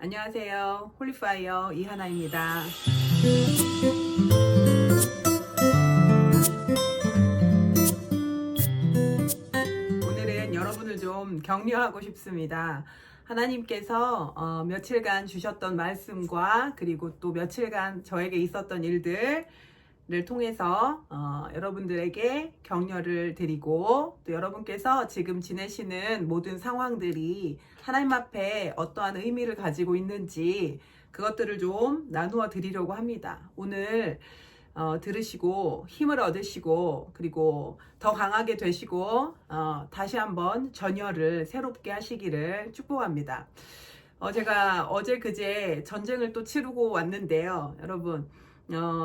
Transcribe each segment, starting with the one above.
안녕하세요. 홀리파이어 이하나입니다. 오늘은 여러분을 좀 격려하고 싶습니다. 하나님께서 며칠간 주셨던 말씀과 그리고 또 며칠간 저에게 있었던 일들을 통해서 여러분들에게 격려를 드리고, 또 여러분께서 지금 지내시는 모든 상황들이 하나님 앞에 어떠한 의미를 가지고 있는지 그것들을 좀 나누어 드리려고 합니다. 오늘 들으시고 힘을 얻으시고 그리고 더 강하게 되시고 다시 한번 전열을 새롭게 하시기를 축복합니다. 제가 어제 그제 전쟁을 또 치르고 왔는데요. 여러분,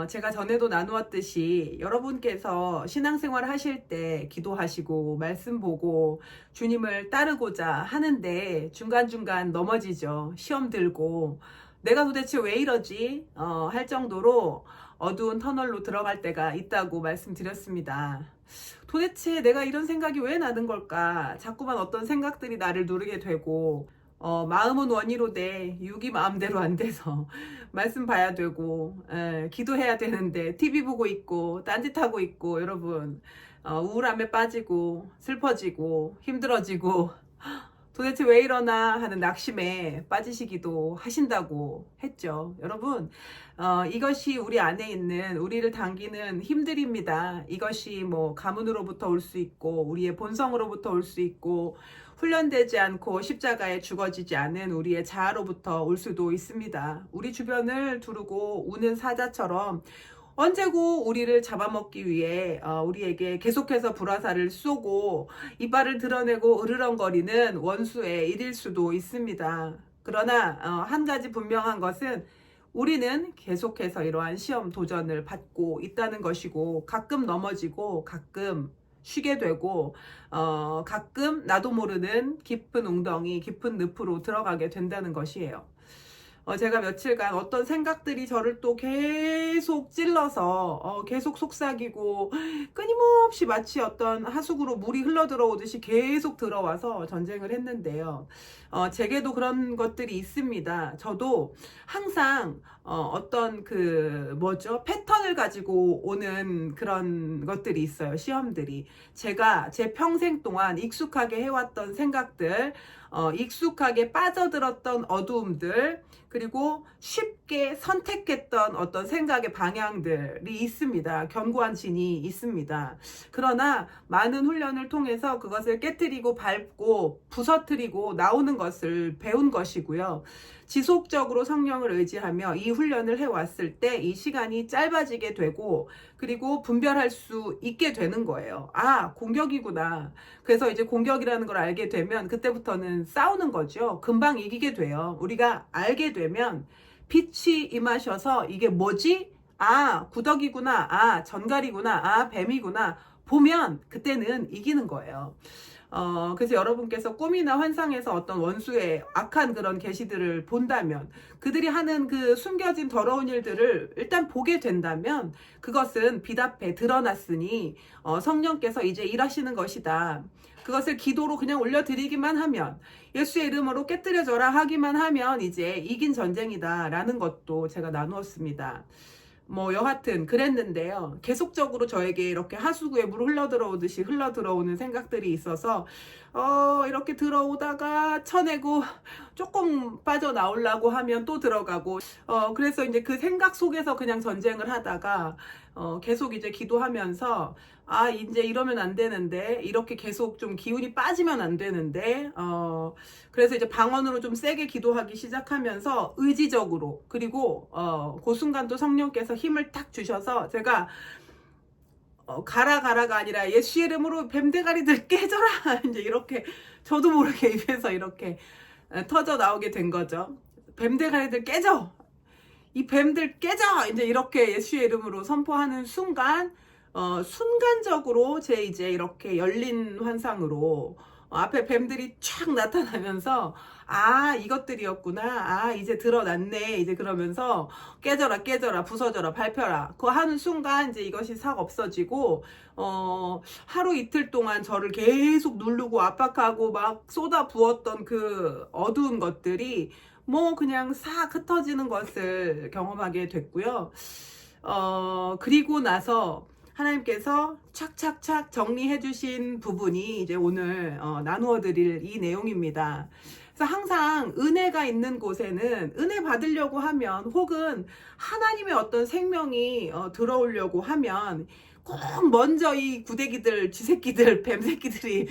제가 전에도 나누었듯이 여러분께서 신앙생활 하실 때 기도하시고 말씀 보고 주님을 따르고자 하는데 중간중간 넘어지죠. 시험 들고 내가 도대체 왜 이러지? 할 정도로 어두운 터널로 들어갈 때가 있다고 말씀드렸습니다. 도대체 내가 이런 생각이 왜 나는 걸까? 자꾸만 어떤 생각들이 나를 누르게 되고 마음은 원이로되 육이 마음대로 안 돼서 말씀 봐야 되고 기도해야 되는데 TV 보고 있고 딴짓하고 있고, 여러분 우울함에 빠지고 슬퍼지고 힘들어지고 도대체 왜 이러나 하는 낙심에 빠지시기도 하신다고 했죠. 여러분, 이것이 우리 안에 있는 우리를 당기는 힘들입니다. 이것이 뭐 가문으로부터 올 수 있고 우리의 본성으로부터 올 수 있고 훈련되지 않고 십자가에 죽어지지 않은 우리의 자아로부터 올 수도 있습니다. 우리 주변을 두르고 우는 사자처럼 언제고 우리를 잡아먹기 위해 우리에게 계속해서 불화살을 쏘고 이빨을 드러내고 으르렁거리는 원수의 일일 수도 있습니다. 그러나 한 가지 분명한 것은 우리는 계속해서 이러한 시험 도전을 받고 있다는 것이고, 가끔 넘어지고 가끔 쉬게 되고 가끔 나도 모르는 깊은 웅덩이, 깊은 늪으로 들어가게 된다는 것이에요. 제가 며칠간 어떤 생각들이 저를 또 계속 찔러서 계속 속삭이고 끊임없이 마치 어떤 하수구로 물이 흘러 들어오듯이 계속 들어와서 전쟁을 했는데요. 제게도 그런 것들이 있습니다. 저도 항상 어떤 패턴을 가지고 오는 그런 것들이 있어요. 시험들이. 제가 제 평생 동안 익숙하게 해왔던 생각들, 익숙하게 빠져들었던 어두움들, 그리고 쉽게 선택했던 어떤 생각의 방향들이 있습니다. 견고한 진이 있습니다. 그러나 많은 훈련을 통해서 그것을 깨트리고 밟고 부서뜨리고 나오는 것을 배운 것이고요. 지속적으로 성령을 의지하며 이 훈련을 해왔을 때 이 시간이 짧아지게 되고, 그리고 분별할 수 있게 되는 거예요. 아, 공격이구나. 그래서 이제 공격이라는 걸 알게 되면 그때부터는 싸우는 거죠. 금방 이기게 돼요. 우리가 알게 되면 빛이 임하셔서 이게 뭐지? 아, 구더기구나. 아, 전갈이구나. 아, 뱀이구나. 보면 그때는 이기는 거예요. 그래서 여러분께서 꿈이나 환상에서 어떤 원수의 악한 그런 계시들을 본다면, 그들이 하는 그 숨겨진 더러운 일들을 일단 보게 된다면 그것은 빛 앞에 드러났으니 성령께서 이제 일하시는 것이다. 그것을 기도로 그냥 올려드리기만 하면, 예수의 이름으로 깨뜨려져라 하기만 하면 이제 이긴 전쟁이다 라는 것도 제가 나누었습니다. 여하튼 그랬는데요. 계속적으로 저에게 이렇게 하수구에 물 흘러들어오듯이 흘러들어오는 생각들이 있어서 이렇게 들어오다가 쳐내고 조금 빠져나오려고 하면 또 들어가고, 그래서 이제 그 생각 속에서 그냥 전쟁을 하다가 계속 이제 기도하면서, 아, 이제 이러면 안 되는데, 이렇게 계속 좀 기운이 빠지면 안 되는데, 그래서 이제 방언으로 좀 세게 기도하기 시작하면서 의지적으로, 그리고 그 순간 또 성령께서 힘을 딱 주셔서 제가 가라가 아니라 예수 이름으로 뱀대가리들 깨져라 이제 이렇게 저도 모르게 입에서 이렇게 터져 나오게 된 거죠. 뱀대가리들 깨져, 이 뱀들 깨져, 이제 이렇게 예수의 이름으로 선포하는 순간 순간적으로 제 이제 이렇게 열린 환상으로 앞에 뱀들이 촥 나타나면서, 아, 이것들이었구나. 아, 이제 드러났네. 이제 그러면서 깨져라, 깨져라, 부서져라, 밟혀라. 그거 하는 순간 이제 이것이 싹 없어지고, 하루 이틀 동안 저를 계속 누르고 압박하고 막 쏟아 부었던 그 어두운 것들이 뭐 그냥 싹 흩어지는 것을 경험하게 됐고요. 그리고 나서 하나님께서 착착착 정리해 주신 부분이 이제 오늘 나누어 드릴 이 내용입니다. 그래서 항상 은혜가 있는 곳에는 은혜 받으려고 하면, 혹은 하나님의 어떤 생명이 들어오려고 하면 꼭 먼저 이 구데기들, 쥐새끼들, 뱀새끼들이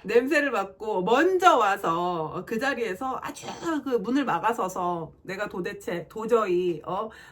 냄새를 맡고 먼저 와서 그 자리에서 아주 그 문을 막아서서 내가 도저히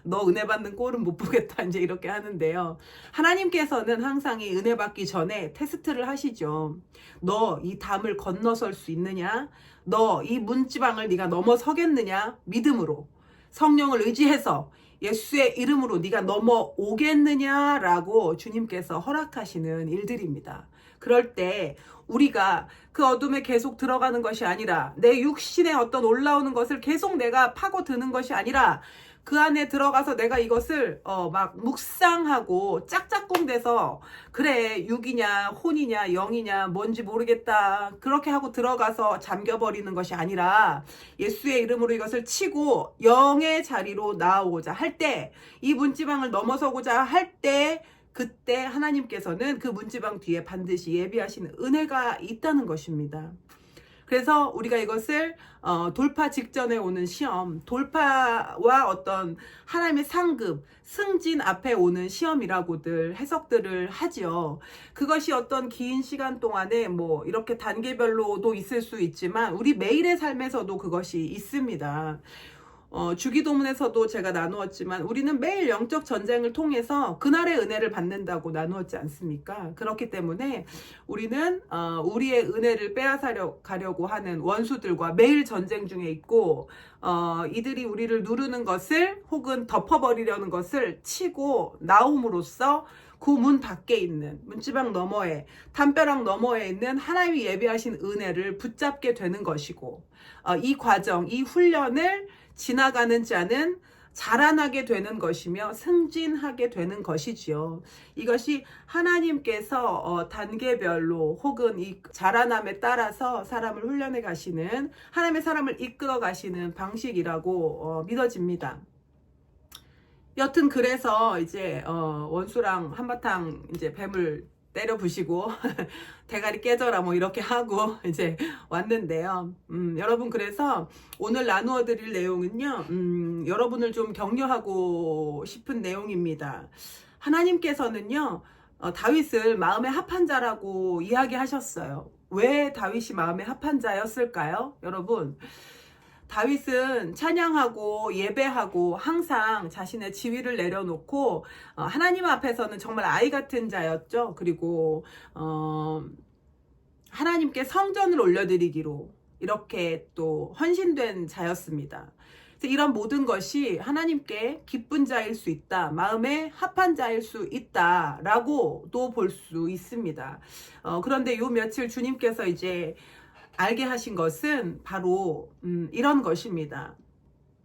너 은혜 받는 꼴은 못 보겠다 이제 이렇게 하는데요. 하나님께서는 항상 이 은혜 받기 전에 테스트를 하시죠. 너 이 담을 건너설 수 있느냐? 너 이 문지방을 네가 넘어서겠느냐? 믿음으로 성령을 의지해서 예수의 이름으로 네가 넘어오겠느냐라고 주님께서 허락하시는 일들입니다. 그럴 때 우리가 그 어둠에 계속 들어가는 것이 아니라, 내 육신의 어떤 올라오는 것을 계속 내가 파고드는 것이 아니라, 그 안에 들어가서 내가 이것을 막 묵상하고 짝짝꿍 돼서, 그래 육이냐 혼이냐 영이냐 뭔지 모르겠다 그렇게 하고 들어가서 잠겨버리는 것이 아니라, 예수의 이름으로 이것을 치고 영의 자리로 나오고자 할 때, 이 문지방을 넘어서고자 할 때, 그때 하나님께서는 그 문지방 뒤에 반드시 예비하신 은혜가 있다는 것입니다. 그래서 우리가 이것을 돌파 직전에 오는 시험, 돌파와 어떤 하나님의 상급, 승진 앞에 오는 시험이라고들 해석들을 하지요. 그것이 어떤 긴 시간 동안에 뭐 이렇게 단계별로도 있을 수 있지만 우리 매일의 삶에서도 그것이 있습니다. 주기도문에서도 제가 나누었지만 우리는 매일 영적 전쟁을 통해서 그날의 은혜를 받는다고 나누었지 않습니까? 그렇기 때문에 우리는 우리의 은혜를 빼앗아가려고 하는 원수들과 매일 전쟁 중에 있고, 이들이 우리를 누르는 것을 혹은 덮어버리려는 것을 치고 나옴으로써 그 문 밖에 있는, 문지방 너머에, 담벼락 너머에 있는 하나님이 예비하신 은혜를 붙잡게 되는 것이고, 이 과정, 이 훈련을 지나가는 자는 자라나게 되는 것이며 승진하게 되는 것이지요. 이것이 하나님께서 단계별로 혹은 이 자라남에 따라서 사람을 훈련해 가시는, 하나님의 사람을 이끌어 가시는 방식이라고 믿어집니다. 여튼 그래서 이제 원수랑 한바탕 이제 뱀을 때려 부시고 대가리 깨져라 뭐 이렇게 하고 이제 왔는데요. 여러분, 그래서 오늘 나누어 드릴 내용은요, 여러분을 좀 격려하고 싶은 내용입니다. 하나님께서는요, 다윗을 마음에 합한 자라고 이야기하셨어요. 왜 다윗이 마음에 합한 자였을까요? 여러분, 다윗은 찬양하고 예배하고 항상 자신의 지위를 내려놓고 하나님 앞에서는 정말 아이 같은 자였죠. 그리고 하나님께 성전을 올려드리기로 이렇게 또 헌신된 자였습니다. 그래서 이런 모든 것이 하나님께 기쁜 자일 수 있다, 마음에 합한 자일 수 있다라고도 볼 수 있습니다. 그런데 요 며칠 주님께서 이제 알게 하신 것은 바로 이런 것입니다.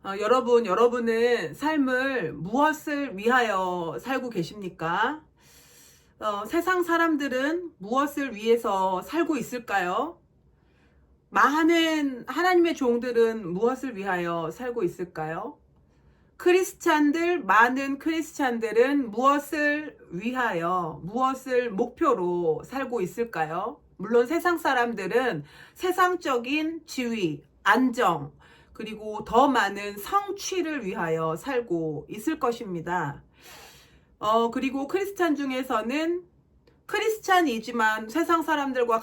여러분은 삶을 무엇을 위하여 살고 계십니까? 세상 사람들은 무엇을 위해서 살고 있을까요? 많은 하나님의 종들은 무엇을 위하여 살고 있을까요? 많은 크리스찬들은 무엇을 위하여, 무엇을 목표로 살고 있을까요? 물론 세상 사람들은 세상적인 지위, 안정, 그리고 더 많은 성취를 위하여 살고 있을 것입니다. 그리고 크리스찬 중에서는 크리스찬이지만 세상 사람들과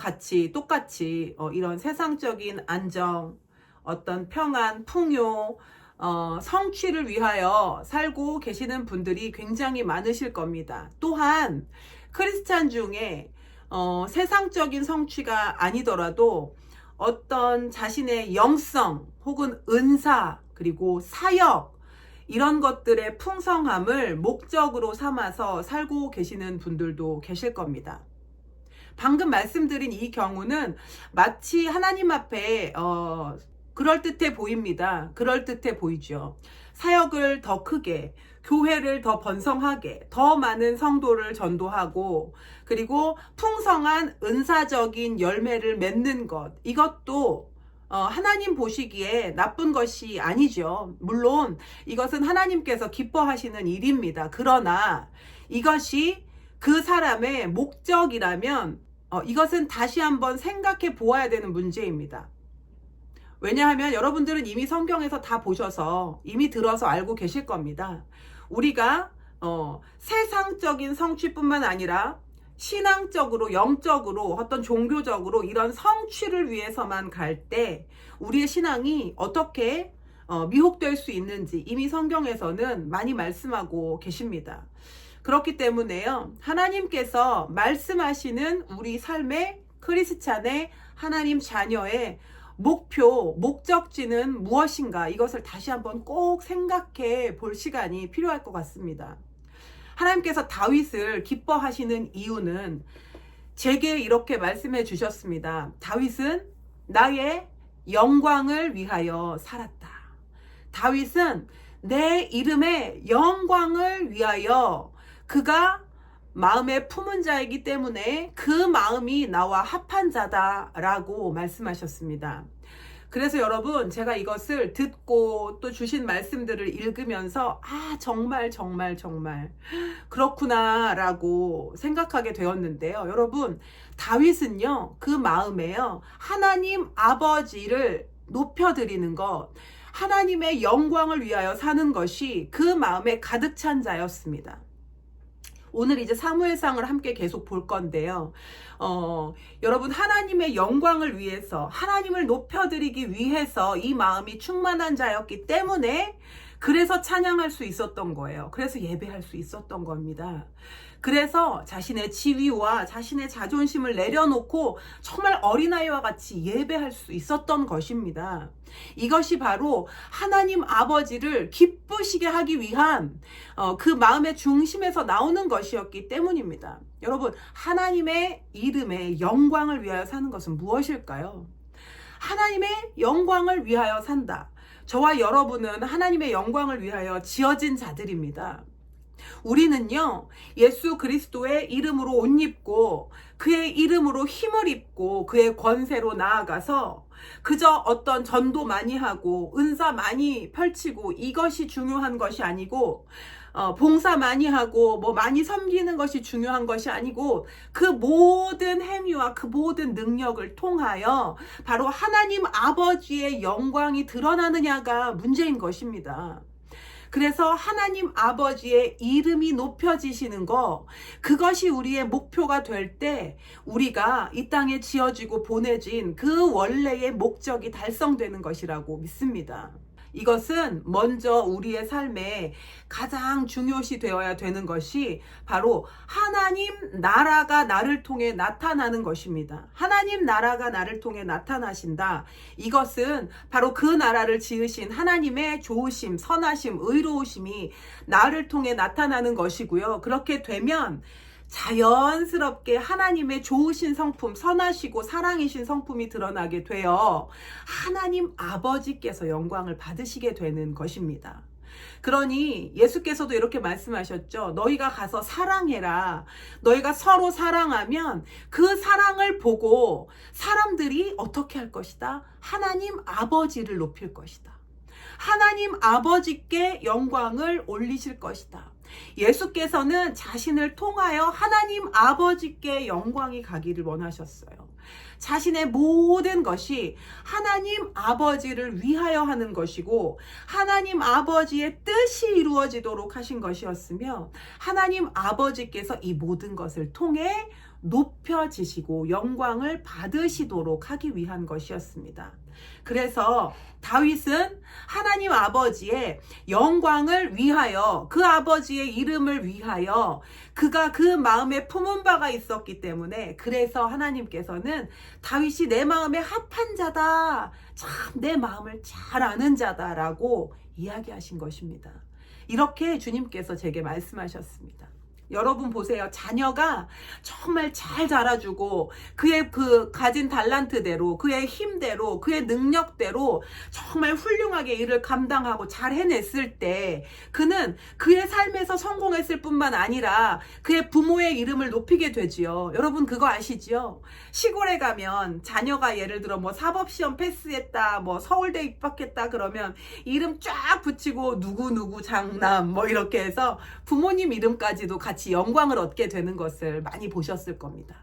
똑같이 이런 세상적인 안정, 어떤 평안, 풍요, 성취를 위하여 살고 계시는 분들이 굉장히 많으실 겁니다. 또한 크리스찬 중에 세상적인 성취가 아니더라도 어떤 자신의 영성 혹은 은사 그리고 사역, 이런 것들의 풍성함을 목적으로 삼아서 살고 계시는 분들도 계실 겁니다. 방금 말씀드린 이 경우는 마치 하나님 앞에 그럴듯해 보입니다. 그럴듯해 보이죠. 사역을 더 크게, 교회를 더 번성하게, 더 많은 성도를 전도하고, 그리고 풍성한 은사적인 열매를 맺는 것, 이것도 하나님 보시기에 나쁜 것이 아니죠. 물론 이것은 하나님께서 기뻐하시는 일입니다. 그러나 이것이 그 사람의 목적이라면 이것은 다시 한번 생각해 보아야 되는 문제입니다. 왜냐하면 여러분들은 이미 성경에서 다 보셔서 이미 들어서 알고 계실 겁니다. 우리가 세상적인 성취뿐만 아니라 신앙적으로, 영적으로, 어떤 종교적으로 이런 성취를 위해서만 갈 때 우리의 신앙이 어떻게 미혹될 수 있는지 이미 성경에서는 많이 말씀하고 계십니다. 그렇기 때문에요, 하나님께서 말씀하시는 우리 삶의 크리스찬의 하나님 자녀의 목표, 목적지는 무엇인가, 이것을 다시 한번 꼭 생각해 볼 시간이 필요할 것 같습니다. 하나님께서 다윗을 기뻐하시는 이유는 제게 이렇게 말씀해 주셨습니다. 다윗은 나의 영광을 위하여 살았다. 다윗은 내 이름의 영광을 위하여 그가 마음에 품은 자이기 때문에 그 마음이 나와 합한 자다라고 말씀하셨습니다. 그래서 여러분, 제가 이것을 듣고 또 주신 말씀들을 읽으면서 정말 그렇구나 라고 생각하게 되었는데요. 여러분, 다윗은요, 그 마음에요, 하나님 아버지를 높여드리는 것, 하나님의 영광을 위하여 사는 것이 그 마음에 가득 찬 자였습니다. 오늘 이제 사무엘상을 함께 계속 볼 건데요. 여러분, 하나님의 영광을 위해서, 하나님을 높여드리기 위해서 이 마음이 충만한 자였기 때문에 그래서 찬양할 수 있었던 거예요. 그래서 예배할 수 있었던 겁니다. 그래서 자신의 지위와 자신의 자존심을 내려놓고 정말 어린아이와 같이 예배할 수 있었던 것입니다. 이것이 바로 하나님 아버지를 기쁘시게 하기 위한 그 마음의 중심에서 나오는 것이었기 때문입니다. 여러분, 하나님의 이름의 영광을 위하여 사는 것은 무엇일까요? 하나님의 영광을 위하여 산다. 저와 여러분은 하나님의 영광을 위하여 지어진 자들입니다. 우리는요, 예수 그리스도의 이름으로 옷 입고 그의 이름으로 힘을 입고 그의 권세로 나아가서 그저 어떤 전도 많이 하고 은사 많이 펼치고 이것이 중요한 것이 아니고, 봉사 많이 하고 뭐 많이 섬기는 것이 중요한 것이 아니고, 그 모든 행위와 그 모든 능력을 통하여 바로 하나님 아버지의 영광이 드러나느냐가 문제인 것입니다. 그래서 하나님 아버지의 이름이 높여지시는 것, 그것이 우리의 목표가 될 때 우리가 이 땅에 지어지고 보내진 그 원래의 목적이 달성되는 것이라고 믿습니다. 이것은 먼저 우리의 삶에 가장 중요시 되어야 되는 것이 바로 하나님 나라가 나를 통해 나타나는 것입니다. 하나님 나라가 나를 통해 나타나신다. 이것은 바로 그 나라를 지으신 하나님의 좋으심, 선하심, 의로우심이 나를 통해 나타나는 것이고요. 그렇게 되면 자연스럽게 하나님의 좋으신 성품, 선하시고 사랑이신 성품이 드러나게 되어 하나님 아버지께서 영광을 받으시게 되는 것입니다. 그러니 예수께서도 이렇게 말씀하셨죠. 너희가 가서 사랑해라. 너희가 서로 사랑하면 그 사랑을 보고 사람들이 어떻게 할 것이다? 하나님 아버지를 높일 것이다. 하나님 아버지께 영광을 올리실 것이다. 예수께서는 자신을 통하여 하나님 아버지께 영광이 가기를 원하셨어요. 자신의 모든 것이 하나님 아버지를 위하여 하는 것이고 하나님 아버지의 뜻이 이루어지도록 하신 것이었으며, 하나님 아버지께서 이 모든 것을 통해 높여지시고 영광을 받으시도록 하기 위한 것이었습니다. 그래서 다윗은 하나님 아버지의 영광을 위하여, 그 아버지의 이름을 위하여 그가 그 마음에 품은 바가 있었기 때문에, 그래서 하나님께서는 다윗이 내 마음에 합한 자다, 참 내 마음을 잘 아는 자다라고 이야기하신 것입니다. 이렇게 주님께서 제게 말씀하셨습니다. 여러분 보세요. 자녀가 정말 잘 자라주고 그의 그 가진 달란트대로, 그의 힘대로, 그의 능력대로 정말 훌륭하게 일을 감당하고 잘 해냈을 때 그는 그의 삶에서 성공했을 뿐만 아니라 그의 부모의 이름을 높이게 되지요. 여러분 그거 아시지요? 시골에 가면 자녀가 예를 들어 뭐 사법시험 패스했다, 뭐 서울대 입학했다 그러면 이름 쫙 붙이고 누구누구 장남 뭐 이렇게 해서 부모님 이름까지도 같이 영광을 얻게 되는 것을 많이 보셨을 겁니다.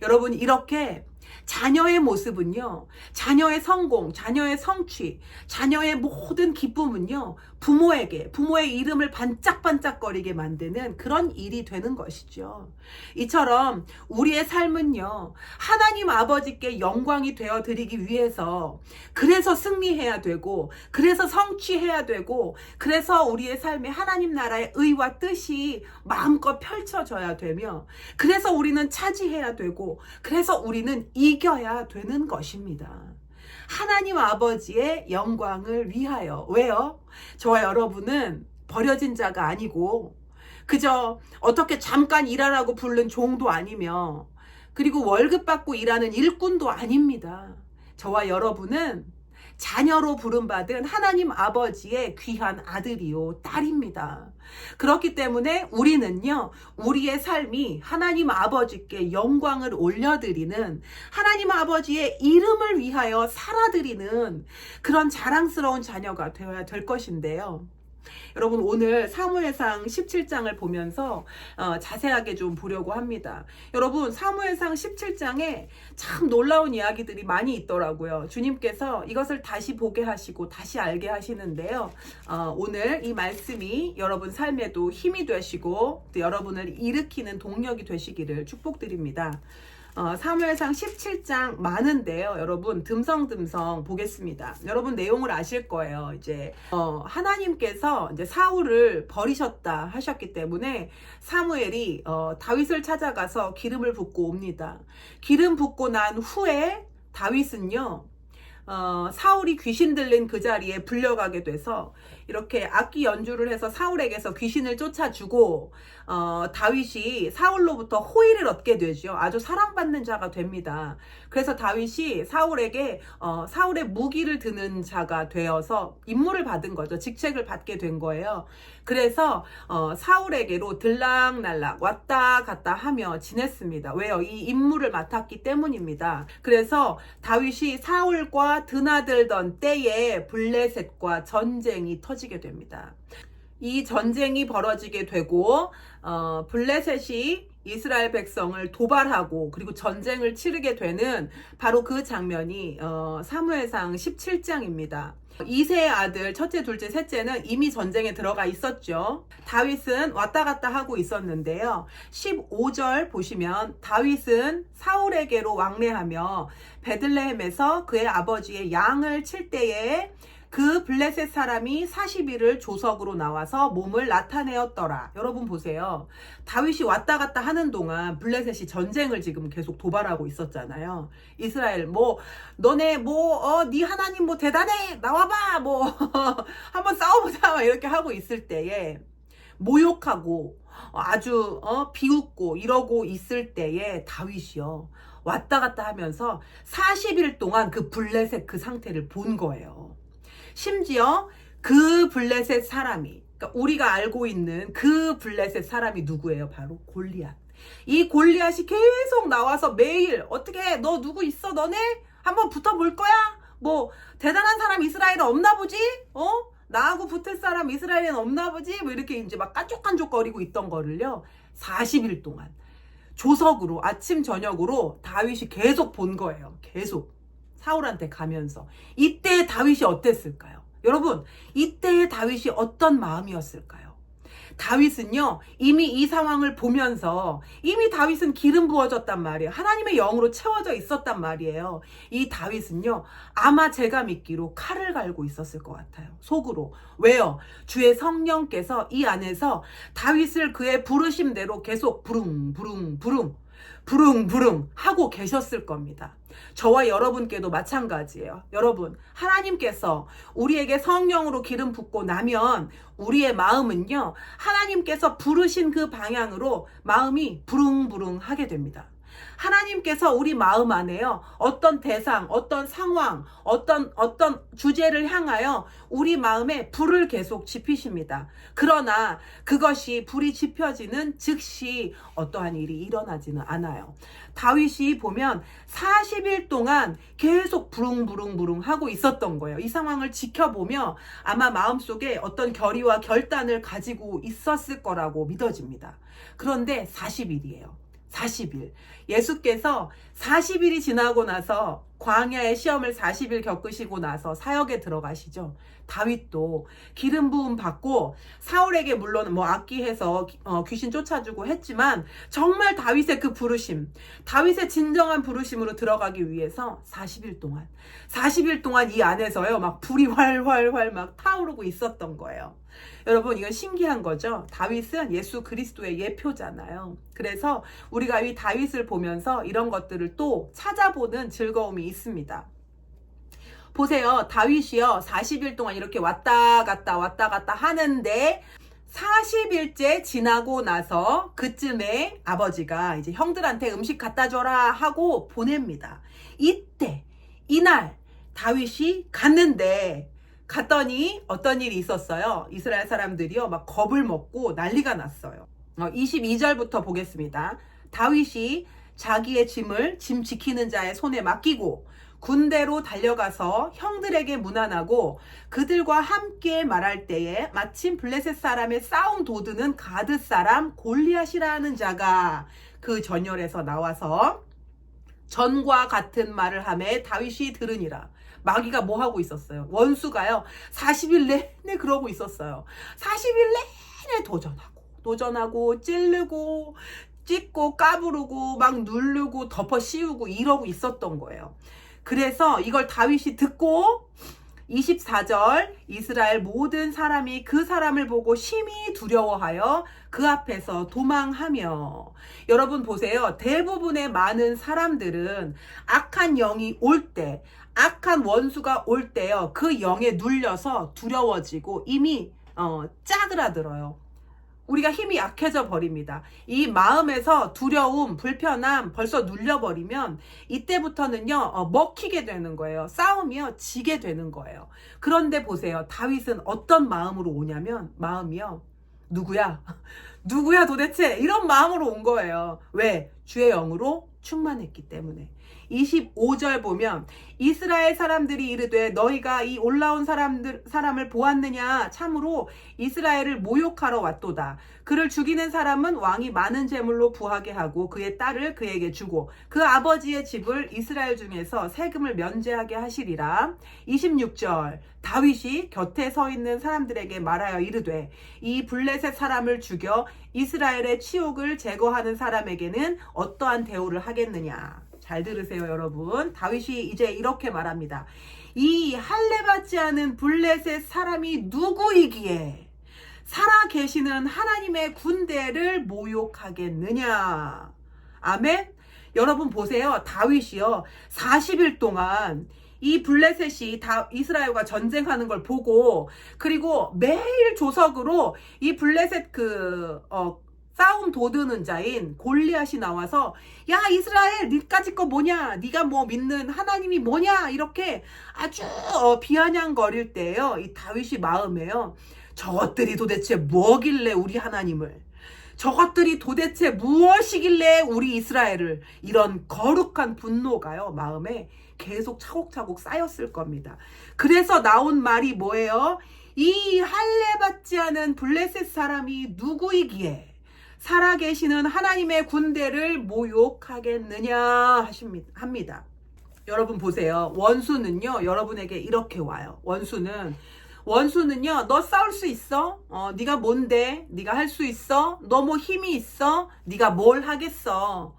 여러분 이렇게 자녀의 모습은요, 자녀의 성공, 자녀의 성취, 자녀의 모든 기쁨은요, 부모의 이름을 반짝반짝거리게 만드는 그런 일이 되는 것이죠. 이처럼 우리의 삶은요, 하나님 아버지께 영광이 되어 드리기 위해서 그래서 승리해야 되고, 그래서 성취해야 되고, 그래서 우리의 삶에 하나님 나라의 의와 뜻이 마음껏 펼쳐져야 되며, 그래서 우리는 차지해야 되고, 그래서 우리는 이겨야 되는 것입니다. 하나님 아버지의 영광을 위하여. 왜요? 저와 여러분은 버려진 자가 아니고 그저 어떻게 잠깐 일하라고 부른 종도 아니며 그리고 월급 받고 일하는 일꾼도 아닙니다. 저와 여러분은 자녀로 부름받은 하나님 아버지의 귀한 아들이요 딸입니다. 그렇기 때문에 우리는요, 우리의 삶이 하나님 아버지께 영광을 올려드리는, 하나님 아버지의 이름을 위하여 살아드리는 그런 자랑스러운 자녀가 되어야 될 것인데요. 여러분 오늘 사무엘상 17장을 보면서 자세하게 좀 보려고 합니다. 여러분 사무엘상 17장에 참 놀라운 이야기들이 많이 있더라고요. 주님께서 이것을 다시 보게 하시고 다시 알게 하시는데요. 오늘 이 말씀이 여러분 삶에도 힘이 되시고 또 여러분을 일으키는 동력이 되시기를 축복드립니다. 사무엘상 17장 많은데요. 여러분 듬성듬성 보겠습니다. 여러분 내용을 아실 거예요. 이제 하나님께서 이제 사울을 버리셨다 하셨기 때문에 사무엘이 다윗을 찾아가서 기름을 붓고 옵니다. 기름 붓고 난 후에 다윗은요, 사울이 귀신 들린 그 자리에 불려가게 돼서 이렇게 악기 연주를 해서 사울에게서 귀신을 쫓아주고 다윗이 사울로부터 호의를 얻게 되죠. 아주 사랑받는 자가 됩니다. 그래서 다윗이 사울에게 사울의 무기를 드는 자가 되어서 임무를 받은 거죠. 직책을 받게 된 거예요. 그래서 사울에게로 들락날락 왔다 갔다 하며 지냈습니다. 왜요? 이 임무를 맡았기 때문입니다. 그래서 다윗이 사울과 드나들던 때에 블레셋과 전쟁이 터지게 됩니다. 이 전쟁이 벌어지게 되고 블레셋이 이스라엘 백성을 도발하고 그리고 전쟁을 치르게 되는 바로 그 장면이 사무엘상 17장입니다. 이세의 아들 첫째, 둘째, 셋째는 이미 전쟁에 들어가 있었죠. 다윗은 왔다 갔다 하고 있었는데요. 15절 보시면 다윗은 사울에게로 왕래하며 베들레헴에서 그의 아버지의 양을 칠 때에 그 블레셋 사람이 40일을 조석으로 나와서 몸을 나타내었더라. 여러분 보세요. 다윗이 왔다 갔다 하는 동안 블레셋이 전쟁을 지금 계속 도발하고 있었잖아요. 이스라엘 너네 네 하나님 대단해 나와봐 한번 싸워보자 이렇게 하고 있을 때에 모욕하고 아주 비웃고 이러고 있을 때에 다윗이요 왔다 갔다 하면서 40일 동안 그 블레셋 그 상태를 본 거예요. 심지어 그 블레셋 사람이, 그러니까 우리가 알고 있는 그 블레셋 사람이 누구예요? 바로 골리앗. 이 골리앗이 계속 나와서 매일 어떻게 너 누구 있어? 너네 한번 붙어볼 거야? 대단한 사람 이스라엘에 없나 보지? 나하고 붙을 사람 이스라엘에는 없나 보지? 이렇게 이제 막 깐족깐족거리고 있던 거를요 40일 동안 조석으로 아침 저녁으로 다윗이 계속 본 거예요. 계속 사울한테 가면서. 이때 다윗이 어땠을까요? 여러분 이때의 다윗이 어떤 마음이었을까요? 다윗은요 이미 이 상황을 보면서 이미 다윗은 기름 부어졌단 말이에요. 하나님의 영으로 채워져 있었단 말이에요. 이 다윗은요 아마 제가 믿기로 칼을 갈고 있었을 것 같아요. 속으로. 왜요? 주의 성령께서 이 안에서 다윗을 그의 부르심대로 계속 부릉부릉 부릉부릉 하고 계셨을 겁니다. 저와 여러분께도 마찬가지예요. 여러분, 하나님께서 우리에게 성령으로 기름 붓고 나면 우리의 마음은요, 하나님께서 부르신 그 방향으로 마음이 부릉부릉 하게 됩니다. 하나님께서 우리 마음 안에요, 어떤 대상, 어떤 상황, 어떤 주제를 향하여 우리 마음에 불을 계속 지피십니다. 그러나 그것이 불이 지펴지는 즉시 어떠한 일이 일어나지는 않아요. 다윗이 보면 40일 동안 계속 부릉부릉부릉 하고 있었던 거예요. 이 상황을 지켜보며 아마 마음속에 어떤 결의와 결단을 가지고 있었을 거라고 믿어집니다. 그런데 40일이에요. 40일. 예수께서 40일이 지나고 나서 광야의 시험을 40일 겪으시고 나서 사역에 들어가시죠. 다윗도 기름 부음 받고 사울에게 물론 뭐 악기해서 귀신 쫓아주고 했지만 정말 다윗의 그 부르심, 다윗의 진정한 부르심으로 들어가기 위해서 40일 동안 이 안에서요 막 불이 활활활 막 타오르고 있었던 거예요. 여러분, 이건 신기한 거죠. 다윗은 예수 그리스도의 예표잖아요. 그래서 우리가 이 다윗을 보면서 이런 것들을 또 찾아보는 즐거움이 있습니다. 보세요. 다윗이요 40일 동안 이렇게 왔다 갔다 하는데 40일째 지나고 나서 그쯤에 아버지가 이제 형들한테 음식 갖다 줘라 하고 보냅니다. 이날 다윗이 갔더니 어떤 일이 있었어요. 이스라엘 사람들이요 막 겁을 먹고 난리가 났어요. 22절부터 보겠습니다. 다윗이 자기의 짐 지키는 자의 손에 맡기고 군대로 달려가서 형들에게 문안하고 그들과 함께 말할 때에 마침 블레셋 사람의 싸움 도두는 가드 사람 골리앗이라 하는 자가 그 전열에서 나와서 전과 같은 말을 하매 다윗이 들으니라. 마귀가 뭐 하고 있었어요? 원수가요 40일 내내 그러고 있었어요. 40일 내내 도전하고 찌르고 찢고 까부르고 막 누르고 덮어 씌우고 이러고 있었던 거예요. 그래서 이걸 다윗이 듣고 24절 이스라엘 모든 사람이 그 사람을 보고 심히 두려워하여 그 앞에서 도망하며. 여러분 보세요. 대부분의 많은 사람들은 악한 영이 올 때, 악한 원수가 올 때요 그 영에 눌려서 두려워지고 이미 짜그라들어요. 우리가 힘이 약해져 버립니다. 이 마음에서 두려움, 불편함 벌써 눌려버리면 이때부터는요 먹히게 되는 거예요. 싸움이요 지게 되는 거예요. 그런데 보세요. 다윗은 어떤 마음으로 오냐면 마음이요 누구야 도대체 이런 마음으로 온 거예요. 왜? 주의 영으로 충만했기 때문에. 25절 보면 이스라엘 사람들이 이르되 너희가 이 올라온 사람을 보았느냐? 참으로 이스라엘을 모욕하러 왔도다. 그를 죽이는 사람은 왕이 많은 재물로 부하게 하고 그의 딸을 그에게 주고 그 아버지의 집을 이스라엘 중에서 세금을 면제하게 하시리라. 26절 다윗이 곁에 서 있는 사람들에게 말하여 이르되 이 블레셋 사람을 죽여 이스라엘의 치욕을 제거하는 사람에게는 어떠한 대우를 하겠느냐. 잘 들으세요, 여러분. 다윗이 이제 이렇게 말합니다. 이 할례받지 않은 블레셋 사람이 누구이기에 살아 계시는 하나님의 군대를 모욕하겠느냐. 아멘. 여러분 보세요. 다윗이요 40일 동안 이 블레셋이 다 이스라엘과 전쟁하는 걸 보고 그리고 매일 조석으로 이 블레셋 싸움 도드는 자인 골리앗이 나와서 야 이스라엘 니까짓 거 뭐냐, 네가 뭐 믿는 하나님이 뭐냐 이렇게 아주 비아냥거릴 때예요. 이 다윗이 마음에요 저것들이 도대체 뭐길래 우리 하나님을, 저것들이 도대체 무엇이길래 우리 이스라엘을, 이런 거룩한 분노가요 마음에 계속 차곡차곡 쌓였을 겁니다. 그래서 나온 말이 뭐예요? 이 할례받지 않은 블레셋 사람이 누구이기에 살아계시는 하나님의 군대를 모욕하겠느냐 합니다. 여러분 보세요. 원수는요 여러분에게 이렇게 와요. 원수는요 너 싸울 수 있어? 네가 뭔데? 네가 할 수 있어? 너 뭐 힘이 있어? 네가 뭘 하겠어?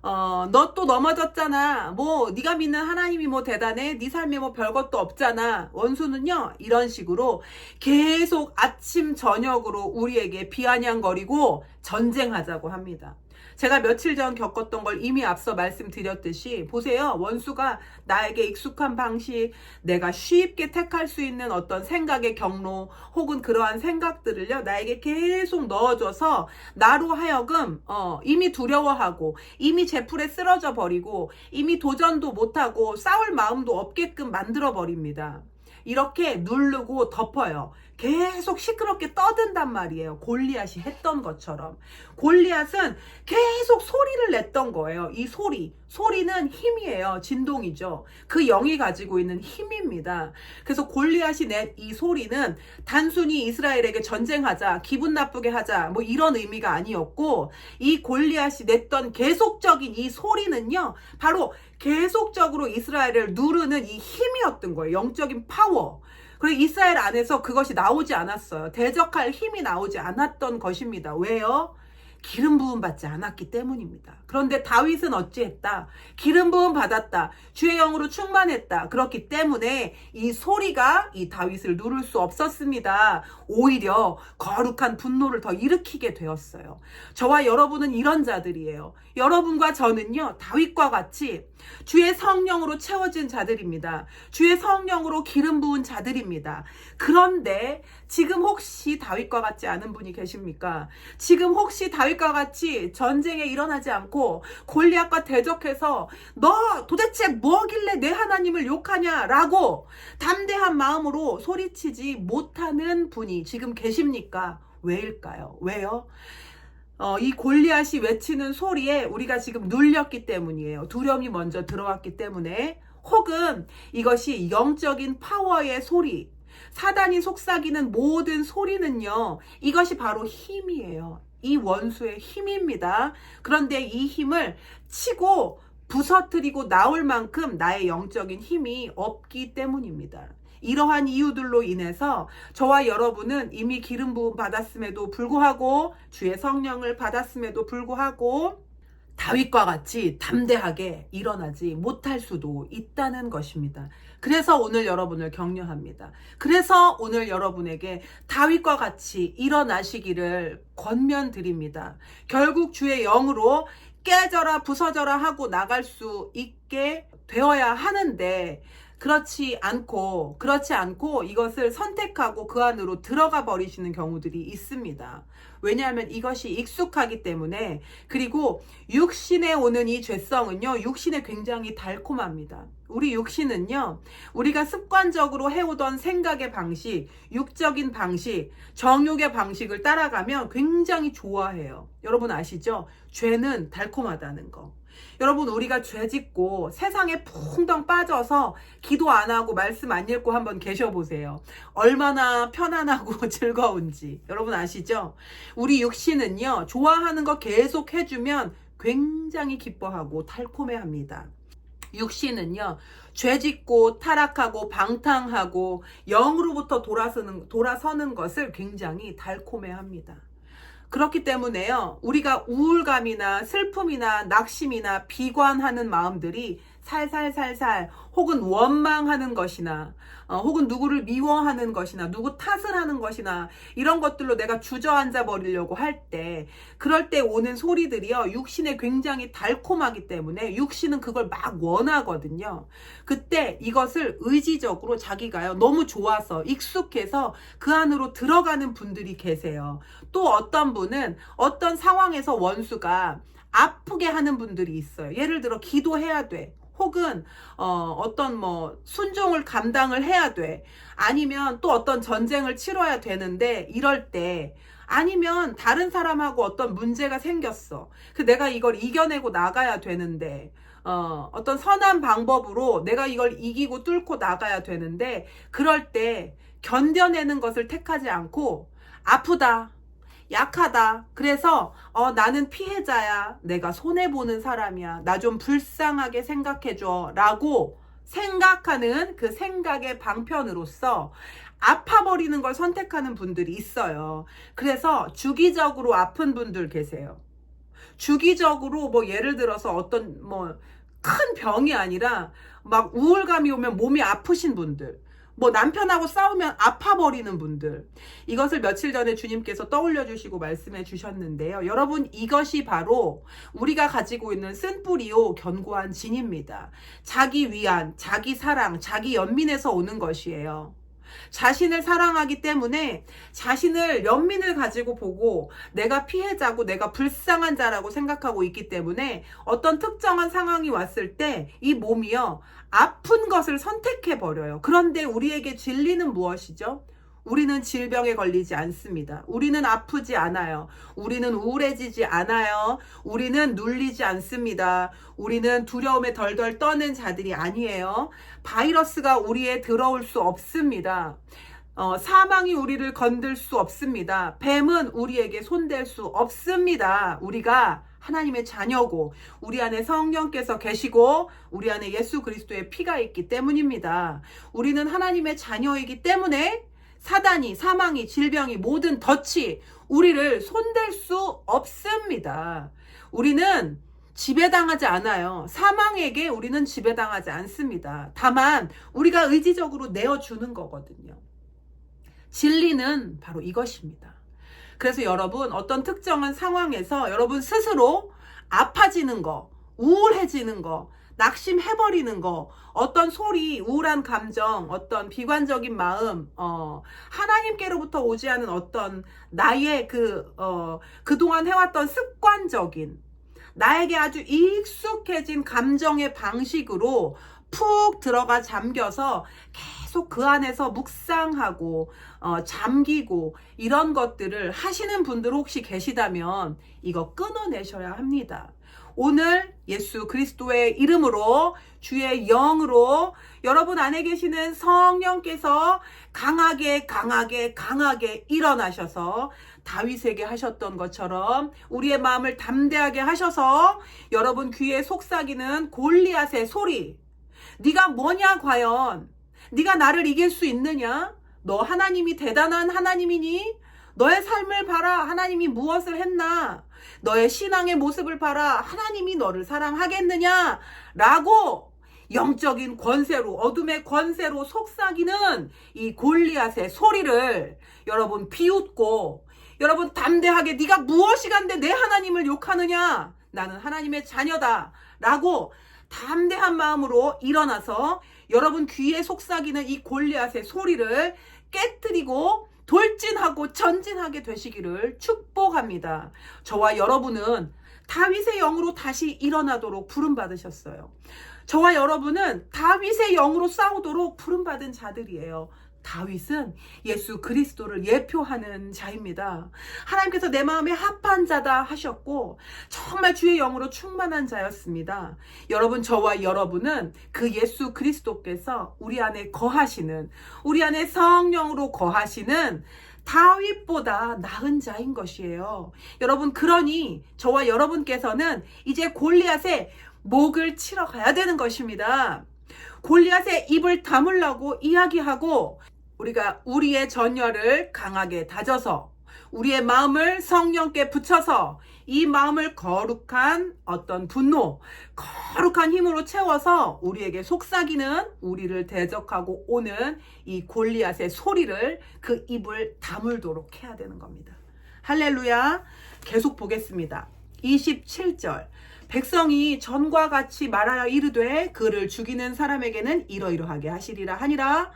너 또 넘어졌잖아. 뭐 네가 믿는 하나님이 뭐 대단해? 네 삶에 뭐 별것도 없잖아. 원수는요 이런 식으로 계속 아침 저녁으로 우리에게 비아냥거리고 전쟁하자고 합니다. 제가 며칠 전 겪었던 걸 이미 앞서 말씀드렸듯이 보세요. 원수가 나에게 익숙한 방식, 내가 쉽게 택할 수 있는 어떤 생각의 경로 혹은 그러한 생각들을요 나에게 계속 넣어줘서 나로 하여금 이미 두려워하고 이미 제풀에 쓰러져 버리고 이미 도전도 못하고 싸울 마음도 없게끔 만들어 버립니다. 이렇게 누르고 덮어요. 계속 시끄럽게 떠든단 말이에요. 골리앗이 했던 것처럼. 골리앗은 계속 소리를 냈던 거예요. 이 소리는 힘이에요. 진동이죠. 그 영이 가지고 있는 힘입니다. 그래서 골리앗이 낸 이 소리는 단순히 이스라엘에게 전쟁하자, 기분 나쁘게 하자, 뭐 이런 의미가 아니었고, 이 골리앗이 냈던 계속적인 이 소리는요, 바로 계속적으로 이스라엘을 누르는 이 힘이었던 거예요. 영적인 파워. 그리고 이스라엘 안에서 그것이 나오지 않았어요. 대적할 힘이 나오지 않았던 것입니다. 왜요? 기름 부음 받지 않았기 때문입니다. 그런데 다윗은 어찌했다? 기름 부음 받았다. 주의 영으로 충만했다. 그렇기 때문에 이 소리가 이 다윗을 누를 수 없었습니다. 오히려 거룩한 분노를 더 일으키게 되었어요. 저와 여러분은 이런 자들이에요. 여러분과 저는요, 다윗과 같이 주의 성령으로 채워진 자들입니다. 주의 성령으로 기름 부은 자들입니다. 그런데 지금 혹시 다윗과 같지 않은 분이 계십니까? 지금 혹시 다윗과 같이 전쟁에 일어나지 않고 골리앗과 대적해서 너 도대체 뭐길래 내 하나님을 욕하냐라고 담대한 마음으로 소리치지 못하는 분이 지금 계십니까? 왜일까요? 왜요? 이 골리앗이 외치는 소리에 우리가 지금 눌렸기 때문이에요. 두려움이 먼저 들어왔기 때문에, 혹은 이것이 영적인 파워의 소리, 사단이 속삭이는 모든 소리는요, 이것이 바로 힘이에요. 이 원수의 힘입니다. 그런데 이 힘을 치고 부서뜨리고 나올 만큼 나의 영적인 힘이 없기 때문입니다. 이러한 이유들로 인해서 저와 여러분은 이미 기름 부음 받았음에도 불구하고, 주의 성령을 받았음에도 불구하고 다윗과 같이 담대하게 일어나지 못할 수도 있다는 것입니다. 그래서 오늘 여러분을 격려합니다. 그래서 오늘 여러분에게 다윗과 같이 일어나시기를 권면드립니다. 결국 주의 영으로 깨져라 부서져라 하고 나갈 수 있게 되어야 하는데, 그렇지 않고 이것을 선택하고 그 안으로 들어가 버리시는 경우들이 있습니다. 왜냐하면 이것이 익숙하기 때문에. 그리고 육신에 오는 이 죄성은요, 육신에 굉장히 달콤합니다. 우리 육신은요, 우리가 습관적으로 해오던 생각의 방식, 육적인 방식, 정욕의 방식을 따라가면 굉장히 좋아해요. 여러분 아시죠? 죄는 달콤하다는 거. 여러분, 우리가 죄 짓고 세상에 풍덩 빠져서 기도 안 하고 말씀 안 읽고 한번 계셔보세요. 얼마나 편안하고 즐거운지. 여러분 아시죠? 우리 육신은요, 좋아하는 거 계속 해주면 굉장히 기뻐하고 달콤해합니다. 육신은요, 죄 짓고 타락하고 방탕하고 영으로부터 돌아서는 것을 굉장히 달콤해합니다. 그렇기 때문에요, 우리가 우울감이나 슬픔이나 낙심이나 비관하는 마음들이 살살살살, 혹은 원망하는 것이나 혹은 누구를 미워하는 것이나 누구 탓을 하는 것이나 이런 것들로 내가 주저앉아 버리려고 할 때, 그럴 때 오는 소리들이요, 육신에 굉장히 달콤하기 때문에 육신은 그걸 막 원하거든요. 그때 이것을 의지적으로 자기가요, 너무 좋아서 익숙해서 그 안으로 들어가는 분들이 계세요. 또 어떤 분은 어떤 상황에서 원수가 아프게 하는 분들이 있어요. 예를 들어 기도해야 돼. 혹은 어떤 순종을 감당을 해야 돼. 아니면 또 어떤 전쟁을 치러야 되는데, 이럴 때, 아니면 다른 사람하고 어떤 문제가 생겼어. 내가 이걸 이겨내고 나가야 되는데, 어떤 선한 방법으로 내가 이걸 이기고 뚫고 나가야 되는데, 그럴 때 견뎌내는 것을 택하지 않고, 아프다, 약하다, 그래서 나는 피해자야, 내가 손해보는 사람이야, 나 좀 불쌍하게 생각해줘 라고 생각하는 그 생각의 방편으로서 아파버리는 걸 선택하는 분들이 있어요. 그래서 주기적으로 아픈 분들 계세요. 주기적으로 예를 들어서 어떤 큰 병이 아니라 막 우울감이 오면 몸이 아프신 분들, 뭐 남편하고 싸우면 아파버리는 분들, 이것을 며칠 전에 주님께서 떠올려 주시고 말씀해 주셨는데요. 여러분, 이것이 바로 우리가 가지고 있는 쓴뿌리요 견고한 진입니다. 자기 위안, 자기 사랑, 자기 연민에서 오는 것이에요. 자신을 사랑하기 때문에 자신을 연민을 가지고 보고 내가 피해자고 내가 불쌍한 자라고 생각하고 있기 때문에 어떤 특정한 상황이 왔을 때 이 몸이요, 아픈 것을 선택해 버려요. 그런데 우리에게 진리는 무엇이죠? 우리는 질병에 걸리지 않습니다. 우리는 아프지 않아요. 우리는 우울해지지 않아요. 우리는 눌리지 않습니다. 우리는 두려움에 덜덜 떠는 자들이 아니에요. 바이러스가 우리에 들어올 수 없습니다. 사망이 우리를 건들 수 없습니다. 뱀은 우리에게 손댈 수 없습니다. 우리가 하나님의 자녀고 우리 안에 성령께서 계시고 우리 안에 예수 그리스도의 피가 있기 때문입니다. 우리는 하나님의 자녀이기 때문에 사단이, 사망이, 질병이, 모든 덫이 우리를 손댈 수 없습니다. 우리는 지배당하지 않아요. 사망에게 우리는 지배당하지 않습니다. 다만 우리가 의지적으로 내어주는 거거든요. 진리는 바로 이것입니다. 그래서 여러분, 어떤 특정한 상황에서 여러분 스스로 아파지는 거, 우울해지는 거, 낙심해버리는 거, 어떤 소리, 우울한 감정, 어떤 비관적인 마음, 하나님께로부터 오지 않은 어떤 나의 그동안 해왔던 습관적인, 나에게 아주 익숙해진 감정의 방식으로 푹 들어가 잠겨서 계속 그 안에서 묵상하고 잠기고 이런 것들을 하시는 분들 혹시 계시다면 이거 끊어내셔야 합니다. 오늘 예수 그리스도의 이름으로, 주의 영으로 여러분 안에 계시는 성령께서 강하게 일어나셔서 다윗에게 하셨던 것처럼 우리의 마음을 담대하게 하셔서 여러분 귀에 속삭이는 골리앗의 소리, 네가 뭐냐 과연? 네가 나를 이길 수 있느냐? 너 하나님이 대단한 하나님이니? 너의 삶을 봐라. 하나님이 무엇을 했나? 너의 신앙의 모습을 봐라. 하나님이 너를 사랑하겠느냐? 라고 영적인 권세로, 어둠의 권세로 속삭이는 이 골리앗의 소리를 여러분 비웃고, 여러분 담대하게 네가 무엇이간데 내 하나님을 욕하느냐? 나는 하나님의 자녀다. 라고 담대한 마음으로 일어나서 여러분 귀에 속삭이는 이 골리앗의 소리를 깨뜨리고 돌진하고 전진하게 되시기를 축복합니다. 저와 여러분은 다윗의 영으로 다시 일어나도록 부름받으셨어요. 저와 여러분은 다윗의 영으로 싸우도록 부름받은 자들이에요. 다윗은 예수 그리스도를 예표하는 자입니다. 하나님께서 내 마음에 합한 자다 하셨고 정말 주의 영으로 충만한 자였습니다. 여러분, 저와 여러분은 그 예수 그리스도께서 우리 안에 거하시는, 우리 안에 성령으로 거하시는 다윗보다 나은 자인 것이에요. 여러분, 그러니 저와 여러분께서는 이제 골리앗의 목을 치러 가야 되는 것입니다. 골리앗의 입을 다물라고 이야기하고 우리가 우리의 전열을 강하게 다져서 우리의 마음을 성령께 붙여서 이 마음을 거룩한 어떤 분노, 거룩한 힘으로 채워서 우리에게 속삭이는, 우리를 대적하고 오는 이 골리앗의 소리를, 그 입을 다물도록 해야 되는 겁니다. 할렐루야. 계속 보겠습니다. 27절. 백성이 전과 같이 말하여 이르되 그를 죽이는 사람에게는 이러이러하게 하시리라 하니라.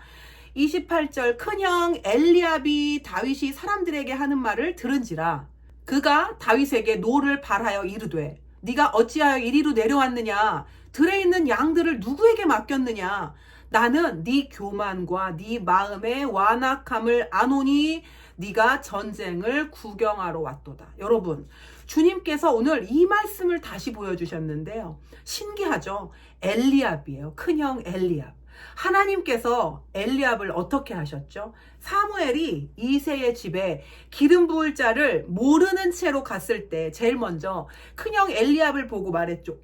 28절. 큰형 엘리압이 다윗이 사람들에게 하는 말을 들은지라. 그가 다윗에게 노를 발하여 이르되 네가 어찌하여 이리로 내려왔느냐? 들에 있는 양들을 누구에게 맡겼느냐? 나는 네 교만과 네 마음의 완악함을 아노니 네가 전쟁을 구경하러 왔도다. 여러분, 주님께서 오늘 이 말씀을 다시 보여주셨는데요. 신기하죠? 엘리압이에요. 큰형 엘리압. 하나님께서 엘리압을 어떻게 하셨죠? 사무엘이 이새의 집에 기름 부을 자를 모르는 채로 갔을 때 제일 먼저 큰형 엘리압을 보고 말했죠.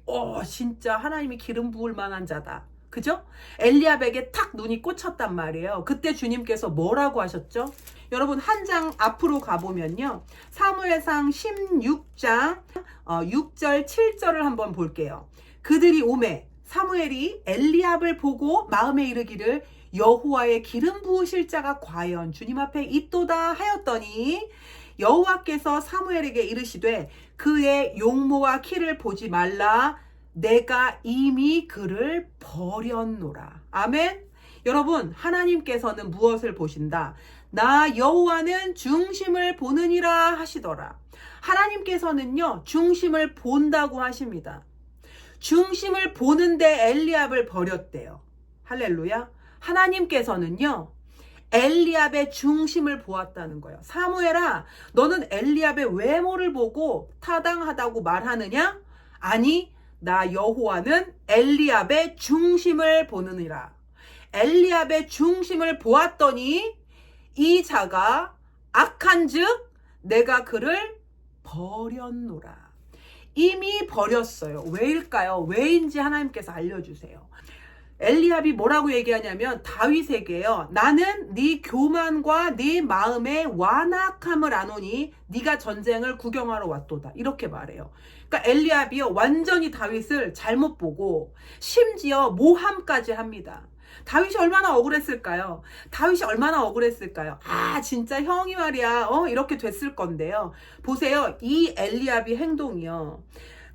진짜 하나님이 기름 부을 만한 자다. 그죠? 엘리압에게 탁 눈이 꽂혔단 말이에요. 그때 주님께서 뭐라고 하셨죠? 여러분, 한 장 앞으로 가보면요. 사무엘상 16장 6절 7절을 한번 볼게요. 그들이 오매 사무엘이 엘리압을 보고 마음에 이르기를 여호와의 기름 부으실 자가 과연 주님 앞에 있도다 하였더니 여호와께서 사무엘에게 이르시되 그의 용모와 키를 보지 말라 내가 이미 그를 버렸노라. 아멘. 여러분, 하나님께서는 무엇을 보신다? 나 여호와는 중심을 보느니라 하시더라. 하나님께서는요, 중심을 본다고 하십니다. 중심을 보는데 엘리압을 버렸대요. 할렐루야. 하나님께서는요, 엘리압의 중심을 보았다는 거예요. 사무엘아, 너는 엘리압의 외모를 보고 타당하다고 말하느냐? 아니, 나 여호와는 엘리압의 중심을 보느니라. 엘리압의 중심을 보았더니 이 자가 악한즉 내가 그를 버렸노라. 이미 버렸어요. 왜일까요? 왜인지 하나님께서 알려주세요. 엘리압이 뭐라고 얘기하냐면 다윗에게요. 나는 네 교만과 네 마음의 완악함을 아노니 네가 전쟁을 구경하러 왔도다. 이렇게 말해요. 그러니까 엘리압이요, 완전히 다윗을 잘못 보고 심지어 모함까지 합니다. 다윗이 얼마나 억울했을까요? 다윗이 얼마나 억울했을까요? 아, 진짜 형이 말이야. 이렇게 됐을 건데요. 보세요. 이 엘리압의 행동이요.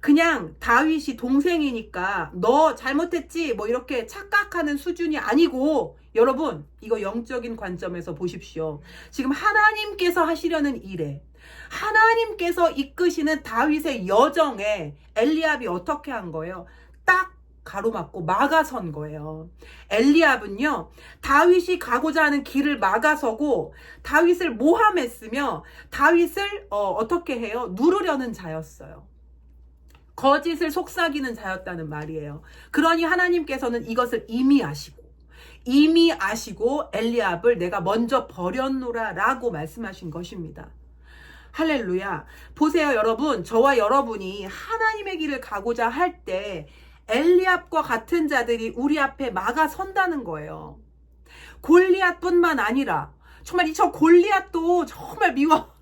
그냥 다윗이 동생이니까 너 잘못했지 뭐 이렇게 착각하는 수준이 아니고, 여러분, 이거 영적인 관점에서 보십시오. 지금 하나님께서 하시려는 일에, 하나님께서 이끄시는 다윗의 여정에 엘리압이 어떻게 한 거예요? 딱 가로막고 막아선 거예요. 엘리압은요, 다윗이 가고자 하는 길을 막아서고 다윗을 모함했으며 다윗을 어떻게 해요? 누르려는 자였어요. 거짓을 속삭이는 자였다는 말이에요. 그러니 하나님께서는 이것을 이미 아시고 엘리압을 내가 먼저 버렸노라 라고 말씀하신 것입니다. 할렐루야. 보세요, 여러분. 저와 여러분이 하나님의 길을 가고자 할 때 엘리압과 같은 자들이 우리 앞에 막아선다는 거예요. 골리앗뿐만 아니라 정말 저 골리앗도 정말 미워.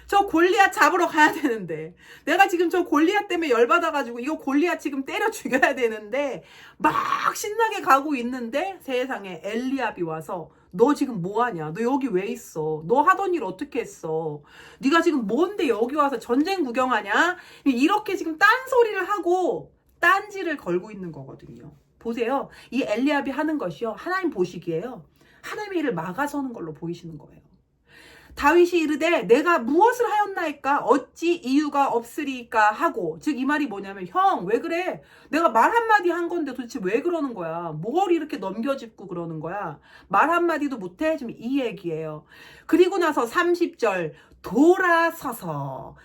저 골리앗 잡으러 가야 되는데, 내가 지금 저 골리앗 때문에 열받아가지고 이거 골리앗 지금 때려 죽여야 되는데 막 신나게 가고 있는데 세상에 엘리압이 와서 너 지금 뭐하냐? 너 여기 왜 있어? 너 하던 일 어떻게 했어? 네가 지금 뭔데 여기 와서 전쟁 구경하냐? 이렇게 지금 딴소리를 하고 딴지를 걸고 있는 거거든요. 보세요. 이 엘리압이 하는 것이요, 하나님 보시기에요, 하나님의 일을 막아서는 걸로 보이시는 거예요. 다윗이 이르되 내가 무엇을 하였나이까? 어찌 이유가 없으리까? 하고, 즉 이 말이 뭐냐면, 형 왜 그래? 내가 말 한마디 한 건데 도대체 왜 그러는 거야? 뭘 이렇게 넘겨짚고 그러는 거야? 말 한마디도 못해? 지금 이 얘기예요. 그리고 나서 30절 돌아서서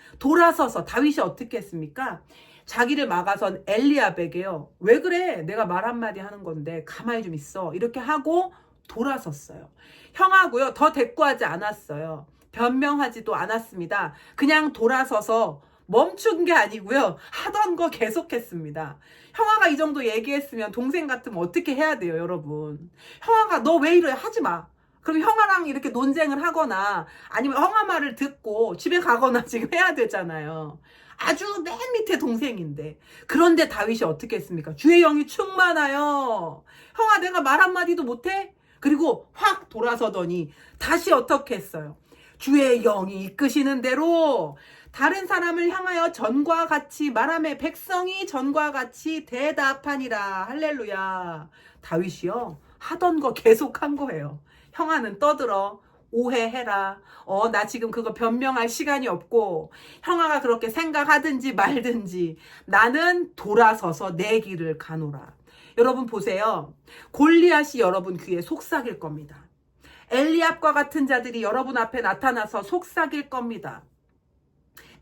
다윗이 어떻게 했습니까? 자기를 막아선 엘리압에게요, 왜 그래? 내가 말 한마디 하는 건데 가만히 좀 있어. 이렇게 하고 돌아섰어요. 형하고요, 더 대꾸하지 않았어요. 변명하지도 않았습니다. 그냥 돌아서서 멈춘 게 아니고요, 하던 거 계속했습니다. 형아가 이 정도 얘기했으면 동생 같으면 어떻게 해야 돼요, 여러분? 형아가 너 왜 이래? 하지 마. 그럼 형아랑 이렇게 논쟁을 하거나 아니면 형아 말을 듣고 집에 가거나 지금 해야 되잖아요. 아주 맨 밑에 동생인데. 그런데 다윗이 어떻게 했습니까? 주의 영이 충만하여. 형아, 내가 말 한마디도 못해? 그리고 확 돌아서더니 다시 어떻게 했어요? 주의 영이 이끄시는 대로 다른 사람을 향하여 전과 같이 말하며 백성이 전과 같이 대답하니라. 할렐루야. 다윗이요, 하던 거 계속한 거예요. 형아는 떠들어. 오해해라. 나 지금 그거 변명할 시간이 없고, 형아가 그렇게 생각하든지 말든지 나는 돌아서서 내 길을 가노라. 여러분 보세요. 골리앗이 여러분 귀에 속삭일 겁니다. 엘리압과 같은 자들이 여러분 앞에 나타나서 속삭일 겁니다.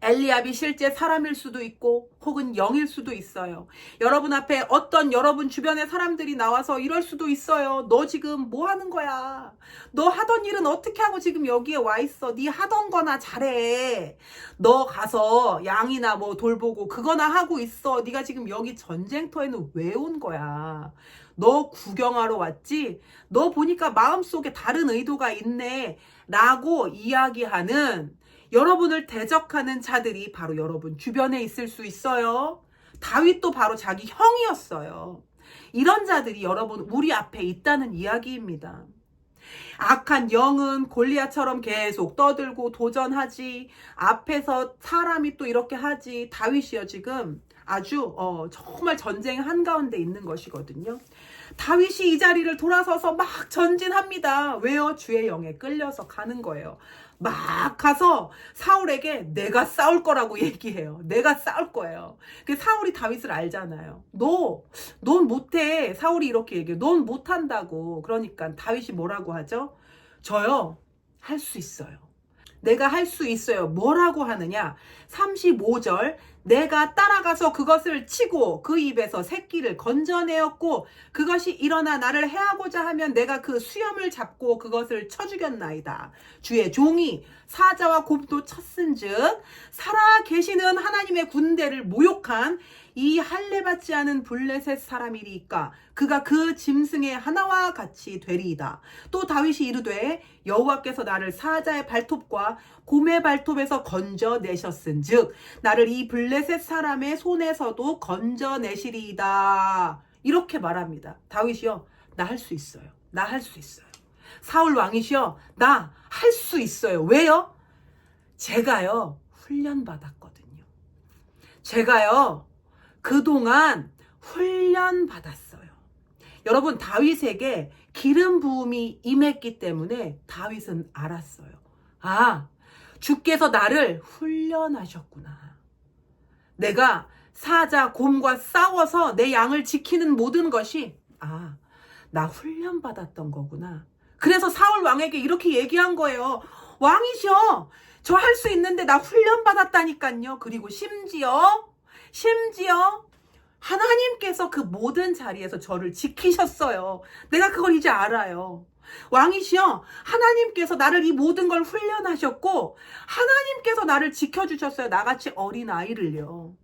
엘리압이 실제 사람일 수도 있고 혹은 영일 수도 있어요. 여러분 앞에 어떤 여러분 주변의 사람들이 나와서 이럴 수도 있어요. 너 지금 뭐 하는 거야? 너 하던 일은 어떻게 하고 지금 여기에 와 있어? 네 하던 거나 잘해. 너 가서 양이나 뭐 돌보고 그거나 하고 있어. 네가 지금 여기 전쟁터에는 왜 온 거야? 너 구경하러 왔지? 너 보니까 마음속에 다른 의도가 있네 라고 이야기하는, 여러분을 대적하는 자들이 바로 여러분 주변에 있을 수 있어요. 다윗도 바로 자기 형이었어요. 이런 자들이 여러분 우리 앞에 있다는 이야기입니다. 악한 영은 골리앗처럼 계속 떠들고 도전하지. 앞에서 사람이 또 이렇게 하지. 다윗이요 지금 아주 정말 전쟁 한가운데 있는 것이거든요. 다윗이 이 자리를 돌아서서 막 전진합니다. 왜요? 주의 영에 끌려서 가는 거예요. 막 가서 사울에게 내가 싸울 거라고 얘기해요. 내가 싸울 거예요. 사울이 다윗을 알잖아요. 넌 못해. 사울이 이렇게 얘기해요. 넌 못한다고. 그러니까 다윗이 뭐라고 하죠? 저요 할 수 있어요. 내가 할 수 있어요. 뭐라고 하느냐? 35절 내가 따라가서 그것을 치고 그 입에서 새끼를 건져내었고 그것이 일어나 나를 해하고자 하면 내가 그 수염을 잡고 그것을 쳐 죽였나이다. 주의 종이 사자와 곰도 쳤은즉 살아 계시는 하나님의 군대를 모욕한 이 할례받지 않은 블레셋 사람이리까 그가 그 짐승의 하나와 같이 되리이다. 또 다윗이 이르되 여호와께서 나를 사자의 발톱과 곰의 발톱에서 건져내셨은즉 나를 이 블레셋 사람의 손에서도 건져내시리이다. 이렇게 말합니다. 다윗이요 나 할 수 있어요. 나 할 수 있어요. 사울 왕이시여 나 할 수 있어요. 왜요? 제가요 훈련받았거든요. 제가요 그동안 훈련받았어요. 여러분 다윗에게 기름 부음이 임했기 때문에 다윗은 알았어요. 아, 주께서 나를 훈련하셨구나. 내가 사자, 곰과 싸워서 내 양을 지키는 모든 것이 나 훈련받았던 거구나. 그래서 사울 왕에게 이렇게 얘기한 거예요. 왕이셔, 저 할 수 있는데 나 훈련받았다니까요. 그리고 심지어 하나님께서 그 모든 자리에서 저를 지키셨어요. 내가 그걸 이제 알아요. 왕이시여, 하나님께서 나를 이 모든 걸 훈련하셨고 하나님께서 나를 지켜주셨어요. 나같이 어린 아이를요.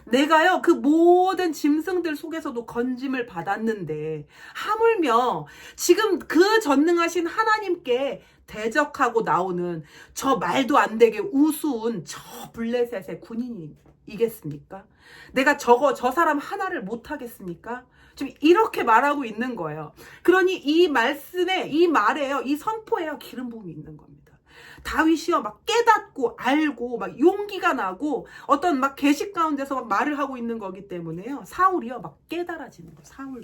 내가요 그 모든 짐승들 속에서도 건짐을 받았는데 하물며 지금 그 전능하신 하나님께 대적하고 나오는 저 말도 안 되게 우스운 저 블레셋의 군인이겠습니까? 내가 저 사람 하나를 못하겠습니까? 지금 이렇게 말하고 있는 거예요. 그러니 이 말씀에, 이 말에요, 이 선포에요 기름 부음이 있는 겁니다. 다윗이요 막 깨닫고 알고 막 용기가 나고 어떤 막 계식 가운데서 막 말을 하고 있는 거기 때문에요. 사울이요 막 깨달아지는 거예요.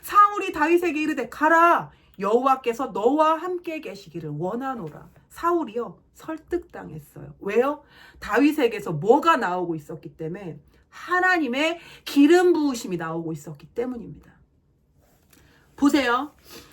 사울이 다윗에게 이르되 가라, 여호와께서 너와 함께 계시기를 원하노라. 사울이요 설득당했어요. 왜요? 다윗에게서 뭐가 나오고 있었기 때문에, 하나님의 기름 부으심이 나오고 있었기 때문입니다. 보세요.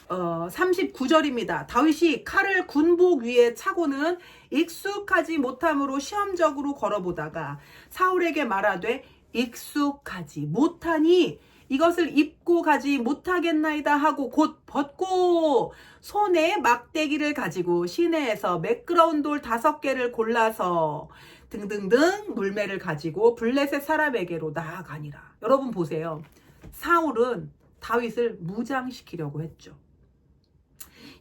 39절입니다. 다윗이 칼을 군복 위에 차고는 익숙하지 못함으로 시험적으로 걸어보다가 사울에게 말하되 익숙하지 못하니 이것을 입고 가지 못하겠나이다 하고 곧 벗고 손에 막대기를 가지고 시내에서 매끄러운 돌 5개를 골라서 등등등 물매를 가지고 블레셋 사람에게로 나아가니라. 여러분 보세요. 사울은 다윗을 무장시키려고 했죠.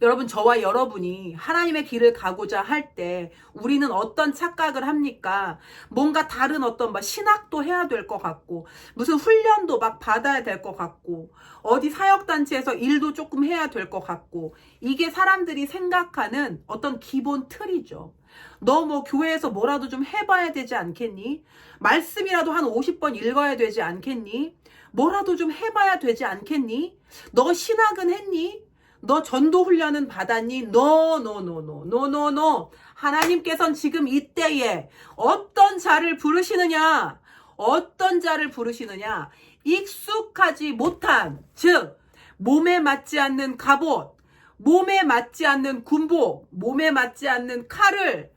여러분, 저와 여러분이 하나님의 길을 가고자 할 때 우리는 어떤 착각을 합니까? 뭔가 다른 어떤 신학도 해야 될 것 같고, 무슨 훈련도 막 받아야 될 것 같고, 어디 사역단체에서 일도 조금 해야 될 것 같고, 이게 사람들이 생각하는 어떤 기본 틀이죠. 너 뭐 교회에서 뭐라도 좀 해봐야 되지 않겠니? 말씀이라도 한 50번 읽어야 되지 않겠니? 뭐라도 좀 해봐야 되지 않겠니? 너 신학은 했니? 너 전도 훈련은 받았니? 노. 하나님께서는 지금 이때에 어떤 자를 부르시느냐? 익숙하지 못한, 즉 몸에 맞지 않는 갑옷, 몸에 맞지 않는 군복, 몸에 맞지 않는 칼을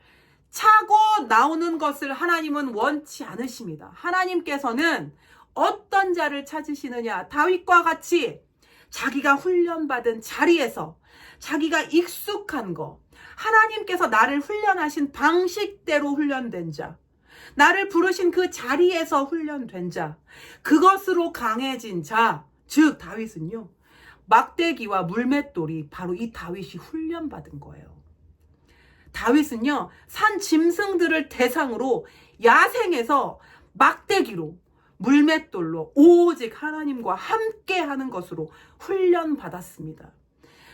차고 나오는 것을 하나님은 원치 않으십니다. 하나님께서는 어떤 자를 찾으시느냐? 다윗과 같이 자기가 훈련받은 자리에서 자기가 익숙한 거, 하나님께서 나를 훈련하신 방식대로 훈련된 자, 나를 부르신 그 자리에서 훈련된 자, 그것으로 강해진 자, 즉 다윗은요, 막대기와 물맷돌이 바로 이 다윗이 훈련받은 거예요. 다윗은요, 산 짐승들을 대상으로 야생에서 막대기로, 물맷돌로 오직 하나님과 함께 하는 것으로 훈련받았습니다.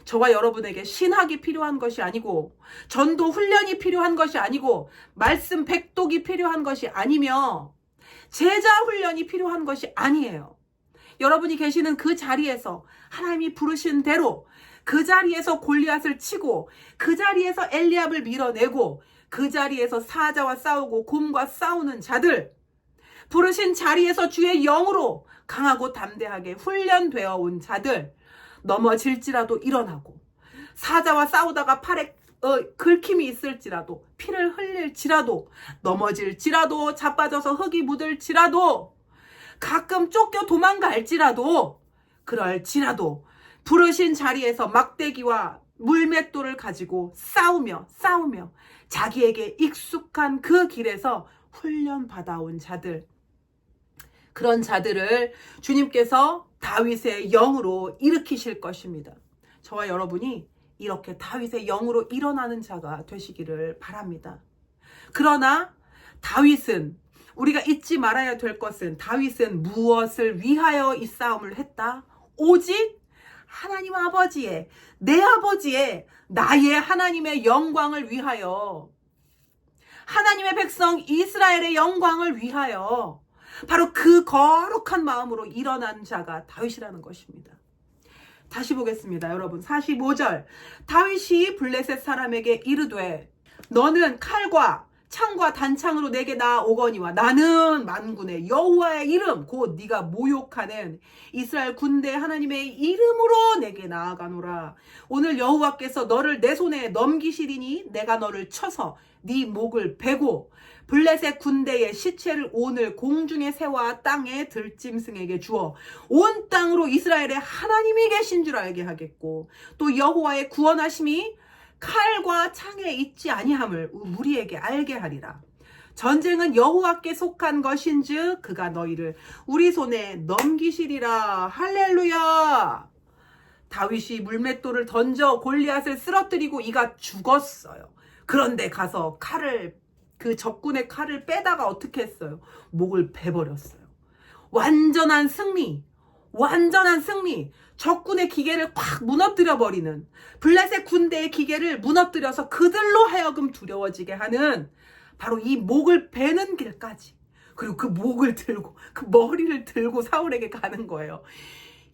저와 여러분에게 신학이 필요한 것이 아니고 전도 훈련이 필요한 것이 아니고 말씀 백독이 필요한 것이 아니며 제자 훈련이 필요한 것이 아니에요. 여러분이 계시는 그 자리에서 하나님이 부르신 대로 그 자리에서 골리앗을 치고 그 자리에서 엘리압을 밀어내고 그 자리에서 사자와 싸우고 곰과 싸우는 자들, 부르신 자리에서 주의 영으로 강하고 담대하게 훈련되어 온 자들, 넘어질지라도 일어나고 사자와 싸우다가 팔에 긁힘이 있을지라도 피를 흘릴지라도 넘어질지라도 자빠져서 흙이 묻을지라도 가끔 쫓겨 도망갈지라도 그럴지라도 부르신 자리에서 막대기와 물맷돌을 가지고 싸우며 자기에게 익숙한 그 길에서 훈련받아온 자들, 그런 자들을 주님께서 다윗의 영으로 일으키실 것입니다. 저와 여러분이 이렇게 다윗의 영으로 일어나는 자가 되시기를 바랍니다. 그러나 다윗은, 우리가 잊지 말아야 될 것은, 다윗은 무엇을 위하여 이 싸움을 했다? 오직 하나님 아버지의, 내 아버지의, 나의 하나님의 영광을 위하여, 하나님의 백성 이스라엘의 영광을 위하여 바로 그 거룩한 마음으로 일어난 자가 다윗이라는 것입니다. 다시 보겠습니다. 여러분, 45절. 다윗이 블레셋 사람에게 이르되 너는 칼과 창과 단창으로 내게 나오거니와 나는 만군의 여호와의 이름 곧 네가 모욕하는 이스라엘 군대 하나님의 이름으로 내게 나아가노라. 오늘 여호와께서 너를 내 손에 넘기시리니 내가 너를 쳐서 네 목을 베고 블레셋 군대의 시체를 오늘 공중의 새와 땅의 들짐승에게 주어 온 땅으로 이스라엘의 하나님이 계신 줄 알게 하겠고 또 여호와의 구원하심이 칼과 창에 있지 아니함을 우리에게 알게 하리라. 전쟁은 여호와께 속한 것인즉 그가 너희를 우리 손에 넘기시리라. 할렐루야. 다윗이 물맷돌을 던져 골리앗을 쓰러뜨리고 이가 죽었어요. 그런데 가서 그 적군의 칼을 빼다가 어떻게 했어요? 목을 베버렸어요. 완전한 승리. 적군의 기계를 콱 무너뜨려버리는, 블레셋 군대의 기계를 무너뜨려서 그들로 하여금 두려워지게 하는 바로 이 목을 베는 길까지, 그리고 그 목을 들고 그 머리를 들고 사울에게 가는 거예요.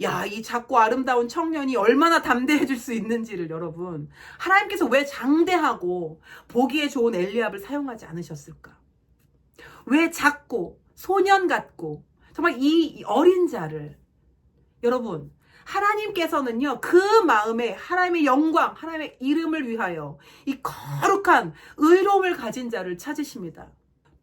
야, 이 작고 아름다운 청년이 얼마나 담대해질 수 있는지를 여러분, 하나님께서 왜 장대하고 보기에 좋은 엘리압을 사용하지 않으셨을까? 왜 작고 소년 같고 정말 이 어린 자를, 여러분, 하나님께서는요, 그 마음에 하나님의 영광, 하나님의 이름을 위하여 이 거룩한 의로움을 가진 자를 찾으십니다.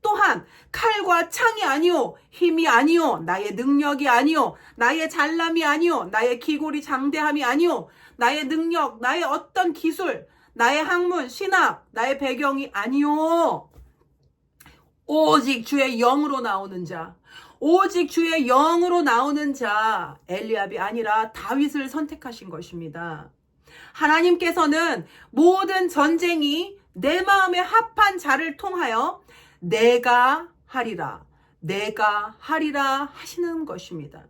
또한 칼과 창이 아니오, 힘이 아니오, 나의 능력이 아니오, 나의 잘남이 아니오, 나의 기골이 장대함이 아니오, 나의 능력, 나의 어떤 기술, 나의 학문, 신학, 나의 배경이 아니오. 오직 주의 영으로 나오는 자, 오직 주의 영으로 나오는 자, 엘리압이 아니라 다윗을 선택하신 것입니다. 하나님께서는 모든 전쟁이 내 마음에 합한 자를 통하여 내가 하리라 하시는 것입니다.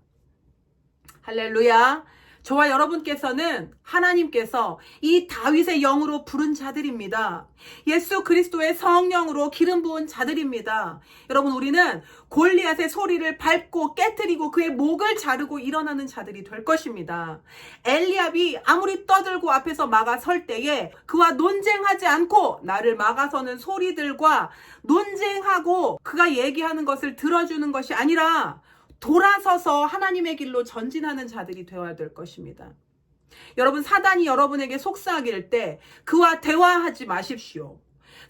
할렐루야. 저와 여러분께서는 하나님께서 이 다윗의 영으로 부른 자들입니다. 예수 그리스도의 성령으로 기름 부은 자들입니다. 여러분, 우리는 골리앗의 소리를 밟고 깨트리고 그의 목을 자르고 일어나는 자들이 될 것입니다. 엘리압이 아무리 떠들고 앞에서 막아설 때에 그와 논쟁하지 않고 나를 막아서는 소리들과 논쟁하고 그가 얘기하는 것을 들어주는 것이 아니라 돌아서서 하나님의 길로 전진하는 자들이 되어야 될 것입니다. 여러분, 사단이 여러분에게 속삭일 때 그와 대화하지 마십시오.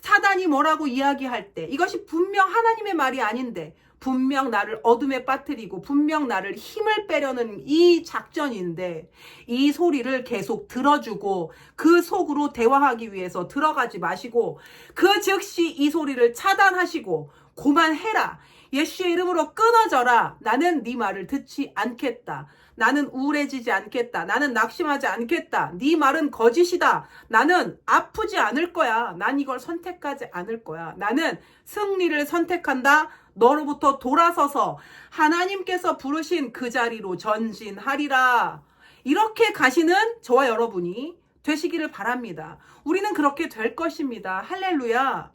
사단이 뭐라고 이야기할 때 이것이 분명 하나님의 말이 아닌데 분명 나를 어둠에 빠뜨리고 분명 나를 힘을 빼려는 이 작전인데 이 소리를 계속 들어주고 그 속으로 대화하기 위해서 들어가지 마시고 그 즉시 이 소리를 차단하시고 고만해라. 예수의 이름으로 끊어져라. 나는 네 말을 듣지 않겠다. 나는 우울해지지 않겠다. 나는 낙심하지 않겠다. 네 말은 거짓이다. 나는 아프지 않을 거야. 난 이걸 선택하지 않을 거야. 나는 승리를 선택한다. 너로부터 돌아서서 하나님께서 부르신 그 자리로 전진하리라. 이렇게 가시는 저와 여러분이 되시기를 바랍니다. 우리는 그렇게 될 것입니다. 할렐루야.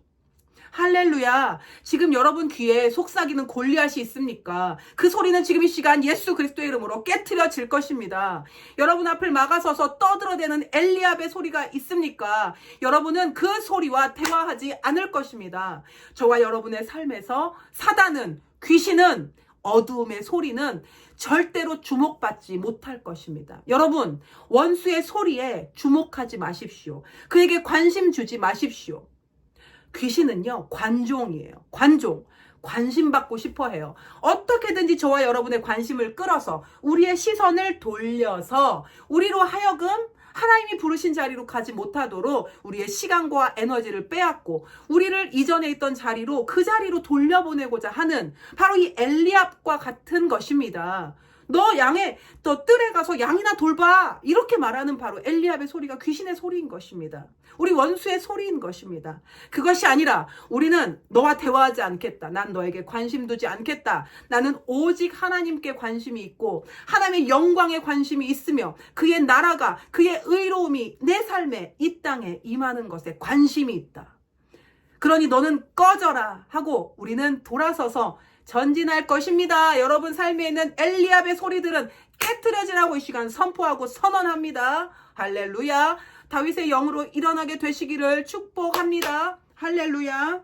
할렐루야. 지금 여러분 귀에 속삭이는 골리앗이 있습니까? 그 소리는 지금 이 시간 예수 그리스도의 이름으로 깨트려질 것입니다. 여러분 앞을 막아서서 떠들어대는 엘리압의 소리가 있습니까? 여러분은 그 소리와 대화하지 않을 것입니다. 저와 여러분의 삶에서 사단은, 귀신은, 어두움의 소리는 절대로 주목받지 못할 것입니다. 여러분, 원수의 소리에 주목하지 마십시오. 그에게 관심 주지 마십시오. 귀신은요, 관종이에요. 관심 받고 싶어 해요. 어떻게든지 저와 여러분의 관심을 끌어서 우리의 시선을 돌려서 우리로 하여금 하나님이 부르신 자리로 가지 못하도록 우리의 시간과 에너지를 빼앗고 우리를 이전에 있던 자리로 그 자리로 돌려보내고자 하는 바로 이 엘리압과 같은 것입니다. 너 뜰에 가서 양이나 돌봐. 이렇게 말하는 바로 엘리압의 소리가 귀신의 소리인 것입니다. 우리 원수의 소리인 것입니다. 그것이 아니라 우리는 너와 대화하지 않겠다. 난 너에게 관심 두지 않겠다. 나는 오직 하나님께 관심이 있고 하나님의 영광에 관심이 있으며 그의 나라가, 그의 의로움이 내 삶에 이 땅에 임하는 것에 관심이 있다. 그러니 너는 꺼져라 하고 우리는 돌아서서 전진할 것입니다. 여러분 삶에 있는 엘리압의 소리들은 깨트려지라고 이 시간 선포하고 선언합니다. 할렐루야. 다윗의 영으로 일어나게 되시기를 축복합니다. 할렐루야.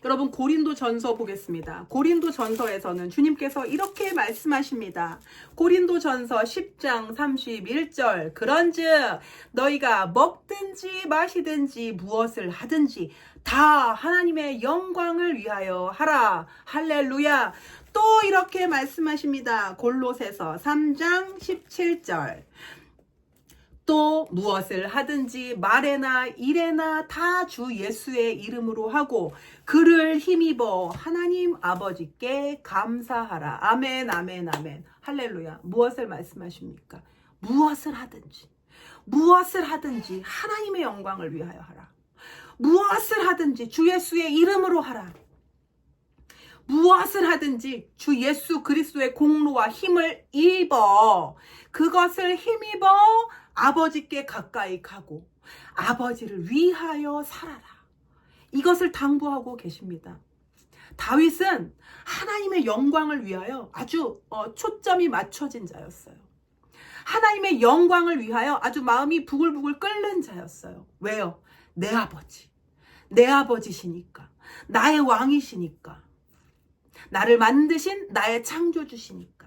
여러분 고린도전서 보겠습니다. 고린도전서에서는 주님께서 이렇게 말씀하십니다. 고린도전서 10장 31절 그런즉 너희가 먹든지 마시든지 무엇을 하든지 다 하나님의 영광을 위하여 하라. 할렐루야. 또 이렇게 말씀하십니다. 골로새서 3장 17절 또 무엇을 하든지 말에나 일에나 다 주 예수의 이름으로 하고 그를 힘입어 하나님 아버지께 감사하라. 아멘 아멘 아멘. 할렐루야. 무엇을 말씀하십니까? 무엇을 하든지 하나님의 영광을 위하여 하라. 무엇을 하든지 주 예수의 이름으로 하라. 무엇을 하든지 주 예수 그리스도의 공로와 힘을 입어 그것을 힘입어 아버지께 가까이 가고 아버지를 위하여 살아라. 이것을 당부하고 계십니다. 다윗은 하나님의 영광을 위하여 아주 초점이 맞춰진 자였어요. 하나님의 영광을 위하여 아주 마음이 부글부글 끓는 자였어요. 왜요? 내 아버지시니까, 나의 왕이시니까, 나를 만드신 나의 창조주시니까,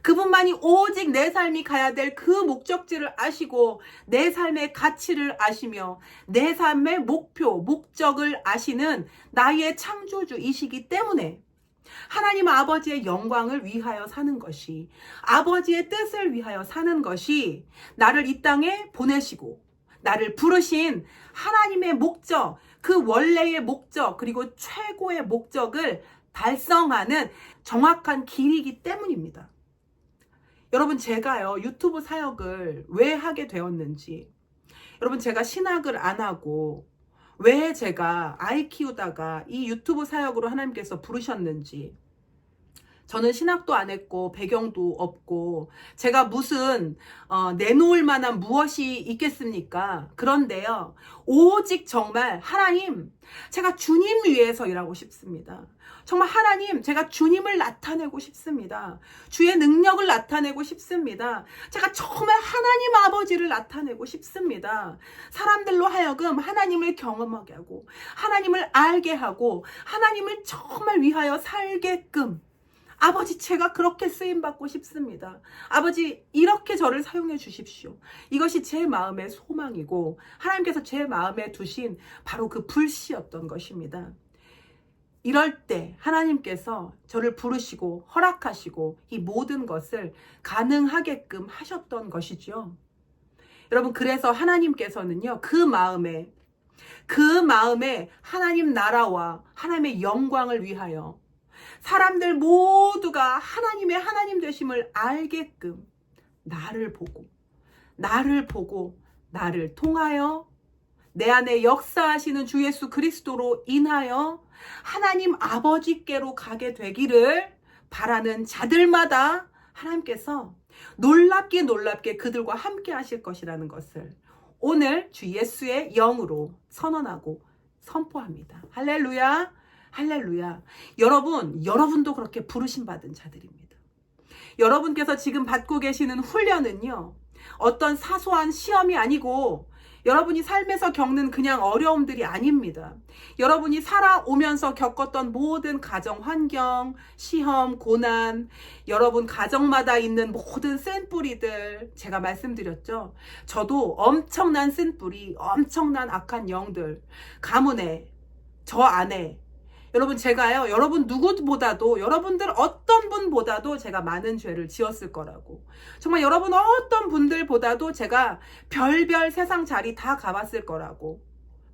그분만이 오직 내 삶이 가야 될 그 목적지를 아시고 내 삶의 가치를 아시며 내 삶의 목적을 아시는 나의 창조주이시기 때문에 하나님 아버지의 영광을 위하여 사는 것이, 아버지의 뜻을 위하여 사는 것이 나를 이 땅에 보내시고 나를 부르신 하나님의 목적, 그 원래의 목적, 그리고 최고의 목적을 달성하는 정확한 길이기 때문입니다. 여러분, 제가요 유튜브 사역을 왜 하게 되었는지, 여러분 제가 신학을 안 하고 왜 제가 아이 키우다가 이 유튜브 사역으로 하나님께서 부르셨는지, 저는 신학도 안 했고 배경도 없고 제가 무슨 내놓을 만한 무엇이 있겠습니까? 그런데요, 오직 정말 하나님, 제가 주님 위해서 일하고 싶습니다. 정말 하나님, 제가 주님을 나타내고 싶습니다. 주의 능력을 나타내고 싶습니다. 제가 정말 하나님 아버지를 나타내고 싶습니다. 사람들로 하여금 하나님을 경험하게 하고 하나님을 알게 하고 하나님을 정말 위하여 살게끔, 아버지, 제가 그렇게 쓰임받고 싶습니다. 아버지, 이렇게 저를 사용해 주십시오. 이것이 제 마음의 소망이고 하나님께서 제 마음에 두신 바로 그 불씨였던 것입니다. 이럴 때 하나님께서 저를 부르시고 허락하시고 이 모든 것을 가능하게끔 하셨던 것이죠. 여러분, 그래서 하나님께서는요, 그 마음에 하나님 나라와 하나님의 영광을 위하여 사람들 모두가 하나님의 하나님 되심을 알게끔 나를 보고 나를 통하여 내 안에 역사하시는 주 예수 그리스도로 인하여 하나님 아버지께로 가게 되기를 바라는 자들마다 하나님께서 놀랍게 그들과 함께 하실 것이라는 것을 오늘 주 예수의 영으로 선언하고 선포합니다. 할렐루야, 할렐루야. 여러분도 그렇게 부르심 받은 자들입니다. 여러분께서 지금 받고 계시는 훈련은요, 어떤 사소한 시험이 아니고 여러분이 삶에서 겪는 그냥 어려움들이 아닙니다. 여러분이 살아오면서 겪었던 모든 가정 환경, 시험, 고난, 여러분 가정마다 있는 모든 쓴뿌리들, 제가 말씀드렸죠. 저도 엄청난 쓴뿌리, 엄청난 악한 영들, 가문에, 저 안에, 여러분 제가요, 여러분 누구보다도, 여러분들 어떤 분보다도 제가 많은 죄를 지었을 거라고, 정말 여러분 어떤 분들보다도 제가 별별 세상 자리 다 가봤을 거라고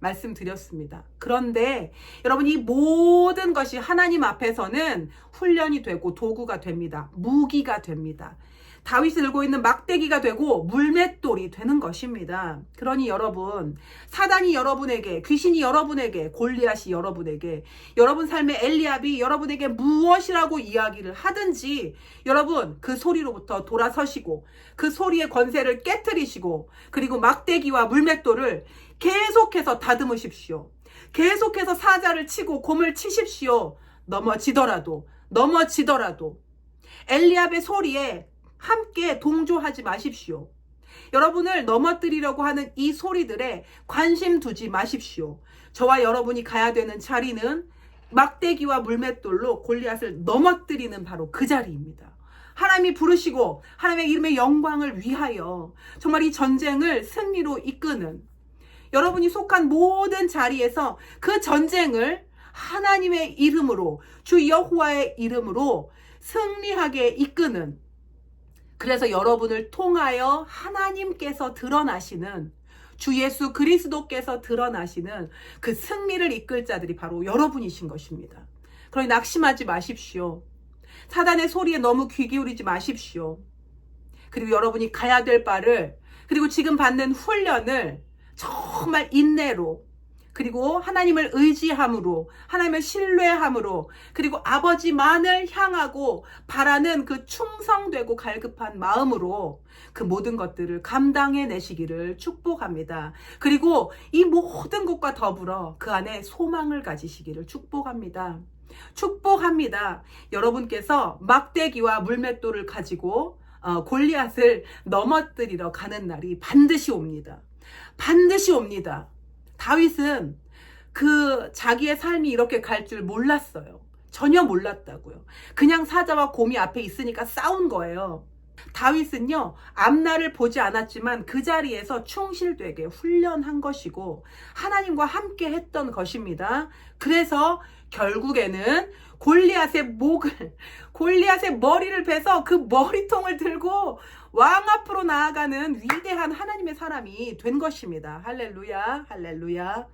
말씀드렸습니다. 그런데 여러분 이 모든 것이 하나님 앞에서는 훈련이 되고 도구가 됩니다. 무기가 됩니다. 다윗이 들고 있는 막대기가 되고 물맷돌이 되는 것입니다. 그러니 여러분, 사단이 여러분에게, 귀신이 여러분에게, 골리앗이 여러분에게, 여러분 삶의 엘리압이 여러분에게 무엇이라고 이야기를 하든지 여러분 그 소리로부터 돌아서시고 그 소리의 권세를 깨트리시고 그리고 막대기와 물맷돌을 계속해서 다듬으십시오. 계속해서 사자를 치고 곰을 치십시오. 넘어지더라도 엘리압의 소리에 함께 동조하지 마십시오. 여러분을 넘어뜨리려고 하는 이 소리들에 관심 두지 마십시오. 저와 여러분이 가야 되는 자리는 막대기와 물맷돌로 골리앗을 넘어뜨리는 바로 그 자리입니다. 하나님이 부르시고 하나님의 이름의 영광을 위하여 정말 이 전쟁을 승리로 이끄는, 여러분이 속한 모든 자리에서 그 전쟁을 하나님의 이름으로, 주 여호와의 이름으로 승리하게 이끄는, 그래서 여러분을 통하여 하나님께서 드러나시는, 주 예수 그리스도께서 드러나시는 그 승리를 이끌 자들이 바로 여러분이신 것입니다. 그러니 낙심하지 마십시오. 사단의 소리에 너무 귀 기울이지 마십시오. 그리고 여러분이 가야 될 바를, 그리고 지금 받는 훈련을 정말 인내로, 그리고 하나님을 의지함으로, 하나님을 신뢰함으로, 그리고 아버지만을 향하고 바라는 그 충성되고 갈급한 마음으로 그 모든 것들을 감당해 내시기를 축복합니다. 그리고 이 모든 것과 더불어 그 안에 소망을 가지시기를 축복합니다. 축복합니다. 여러분께서 막대기와 물맷돌을 가지고 골리앗을 넘어뜨리러 가는 날이 반드시 옵니다. 반드시 옵니다. 다윗은 그 자기의 삶이 이렇게 갈 줄 몰랐어요. 전혀 몰랐다고요. 그냥 사자와 곰이 앞에 있으니까 싸운 거예요. 다윗은요, 앞날을 보지 않았지만 그 자리에서 충실되게 훈련한 것이고 하나님과 함께 했던 것입니다. 그래서 결국에는 골리앗의 머리를 베서 그 머리통을 들고 왕 앞으로 나아가는 위대한 하나님의 사람이 된 것입니다. 할렐루야, 할렐루야.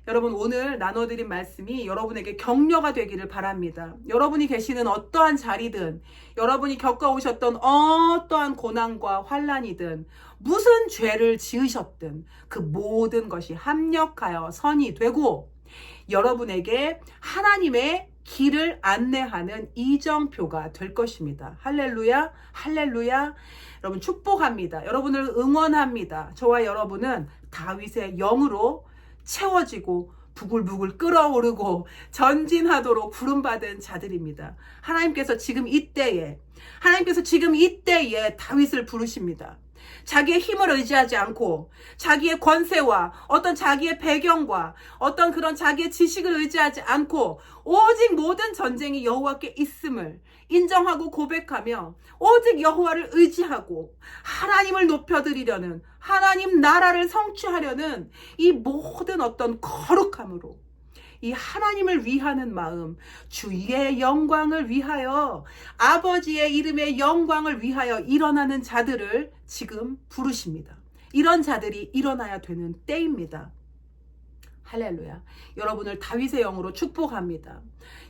여러분, 오늘 나눠드린 말씀이 여러분에게 격려가 되기를 바랍니다. 여러분이 계시는 어떠한 자리든, 여러분이 겪어오셨던 어떠한 고난과 환난이든, 무슨 죄를 지으셨든 그 모든 것이 합력하여 선이 되고 여러분에게 하나님의 길을 안내하는 이정표가 될 것입니다. 할렐루야, 할렐루야. 여러분 축복합니다. 여러분을 응원합니다. 저와 여러분은 다윗의 영으로 채워지고 부글부글 끓어오르고 전진하도록 부름받은 자들입니다. 하나님께서 지금 이때에 다윗을 부르십니다. 자기의 힘을 의지하지 않고 자기의 권세와 어떤 자기의 배경과 어떤 그런 자기의 지식을 의지하지 않고 오직 모든 전쟁이 여호와께 있음을 인정하고 고백하며 오직 여호와를 의지하고 하나님을 높여드리려는, 하나님 나라를 성취하려는 이 모든 어떤 거룩함으로 이 하나님을 위하는 마음, 주의 영광을 위하여, 아버지의 이름의 영광을 위하여 일어나는 자들을 지금 부르십니다. 이런 자들이 일어나야 되는 때입니다. 할렐루야. 여러분을 다윗의 영으로 축복합니다.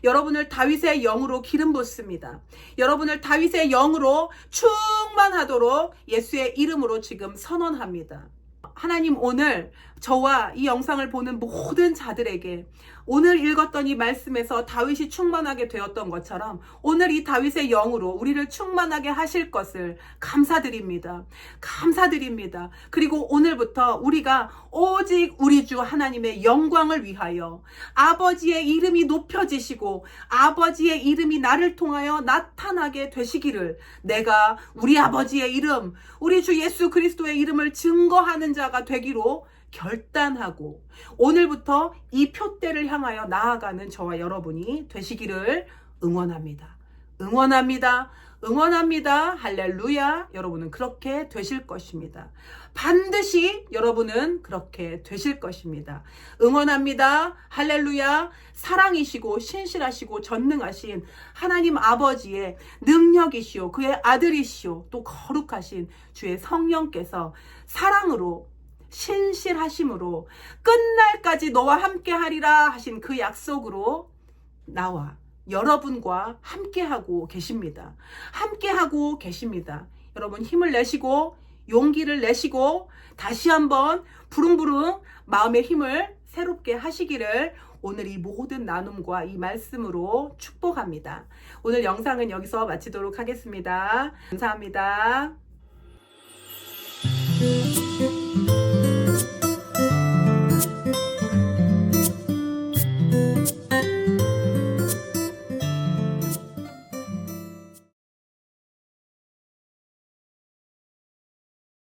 여러분을 다윗의 영으로 기름 붓습니다. 여러분을 다윗의 영으로 충만하도록 예수의 이름으로 지금 선언합니다. 하나님, 오늘 저와 이 영상을 보는 모든 자들에게 오늘 읽었던 이 말씀에서 다윗이 충만하게 되었던 것처럼 오늘 이 다윗의 영으로 우리를 충만하게 하실 것을 감사드립니다. 감사드립니다. 그리고 오늘부터 우리가 오직 우리 주 하나님의 영광을 위하여 아버지의 이름이 높여지시고 아버지의 이름이 나를 통하여 나타나게 되시기를, 내가 우리 아버지의 이름, 우리 주 예수 그리스도의 이름을 증거하는 자가 되기로 결단하고 오늘부터 이 표대를 향하여 나아가는 저와 여러분이 되시기를 응원합니다. 응원합니다. 응원합니다. 할렐루야. 여러분은 그렇게 되실 것입니다. 반드시 여러분은 그렇게 되실 것입니다. 응원합니다. 할렐루야. 사랑이시고 신실하시고 전능하신 하나님 아버지의 능력이시오, 그의 아들이시오, 또 거룩하신 주의 성령께서 사랑으로 신실하심으로 끝날까지 너와 함께 하리라 하신 그 약속으로 나와 여러분과 함께하고 계십니다. 함께하고 계십니다. 여러분 힘을 내시고 용기를 내시고 다시 한번 부릉부릉 마음의 힘을 새롭게 하시기를 오늘 이 모든 나눔과 이 말씀으로 축복합니다. 오늘 영상은 여기서 마치도록 하겠습니다. 감사합니다.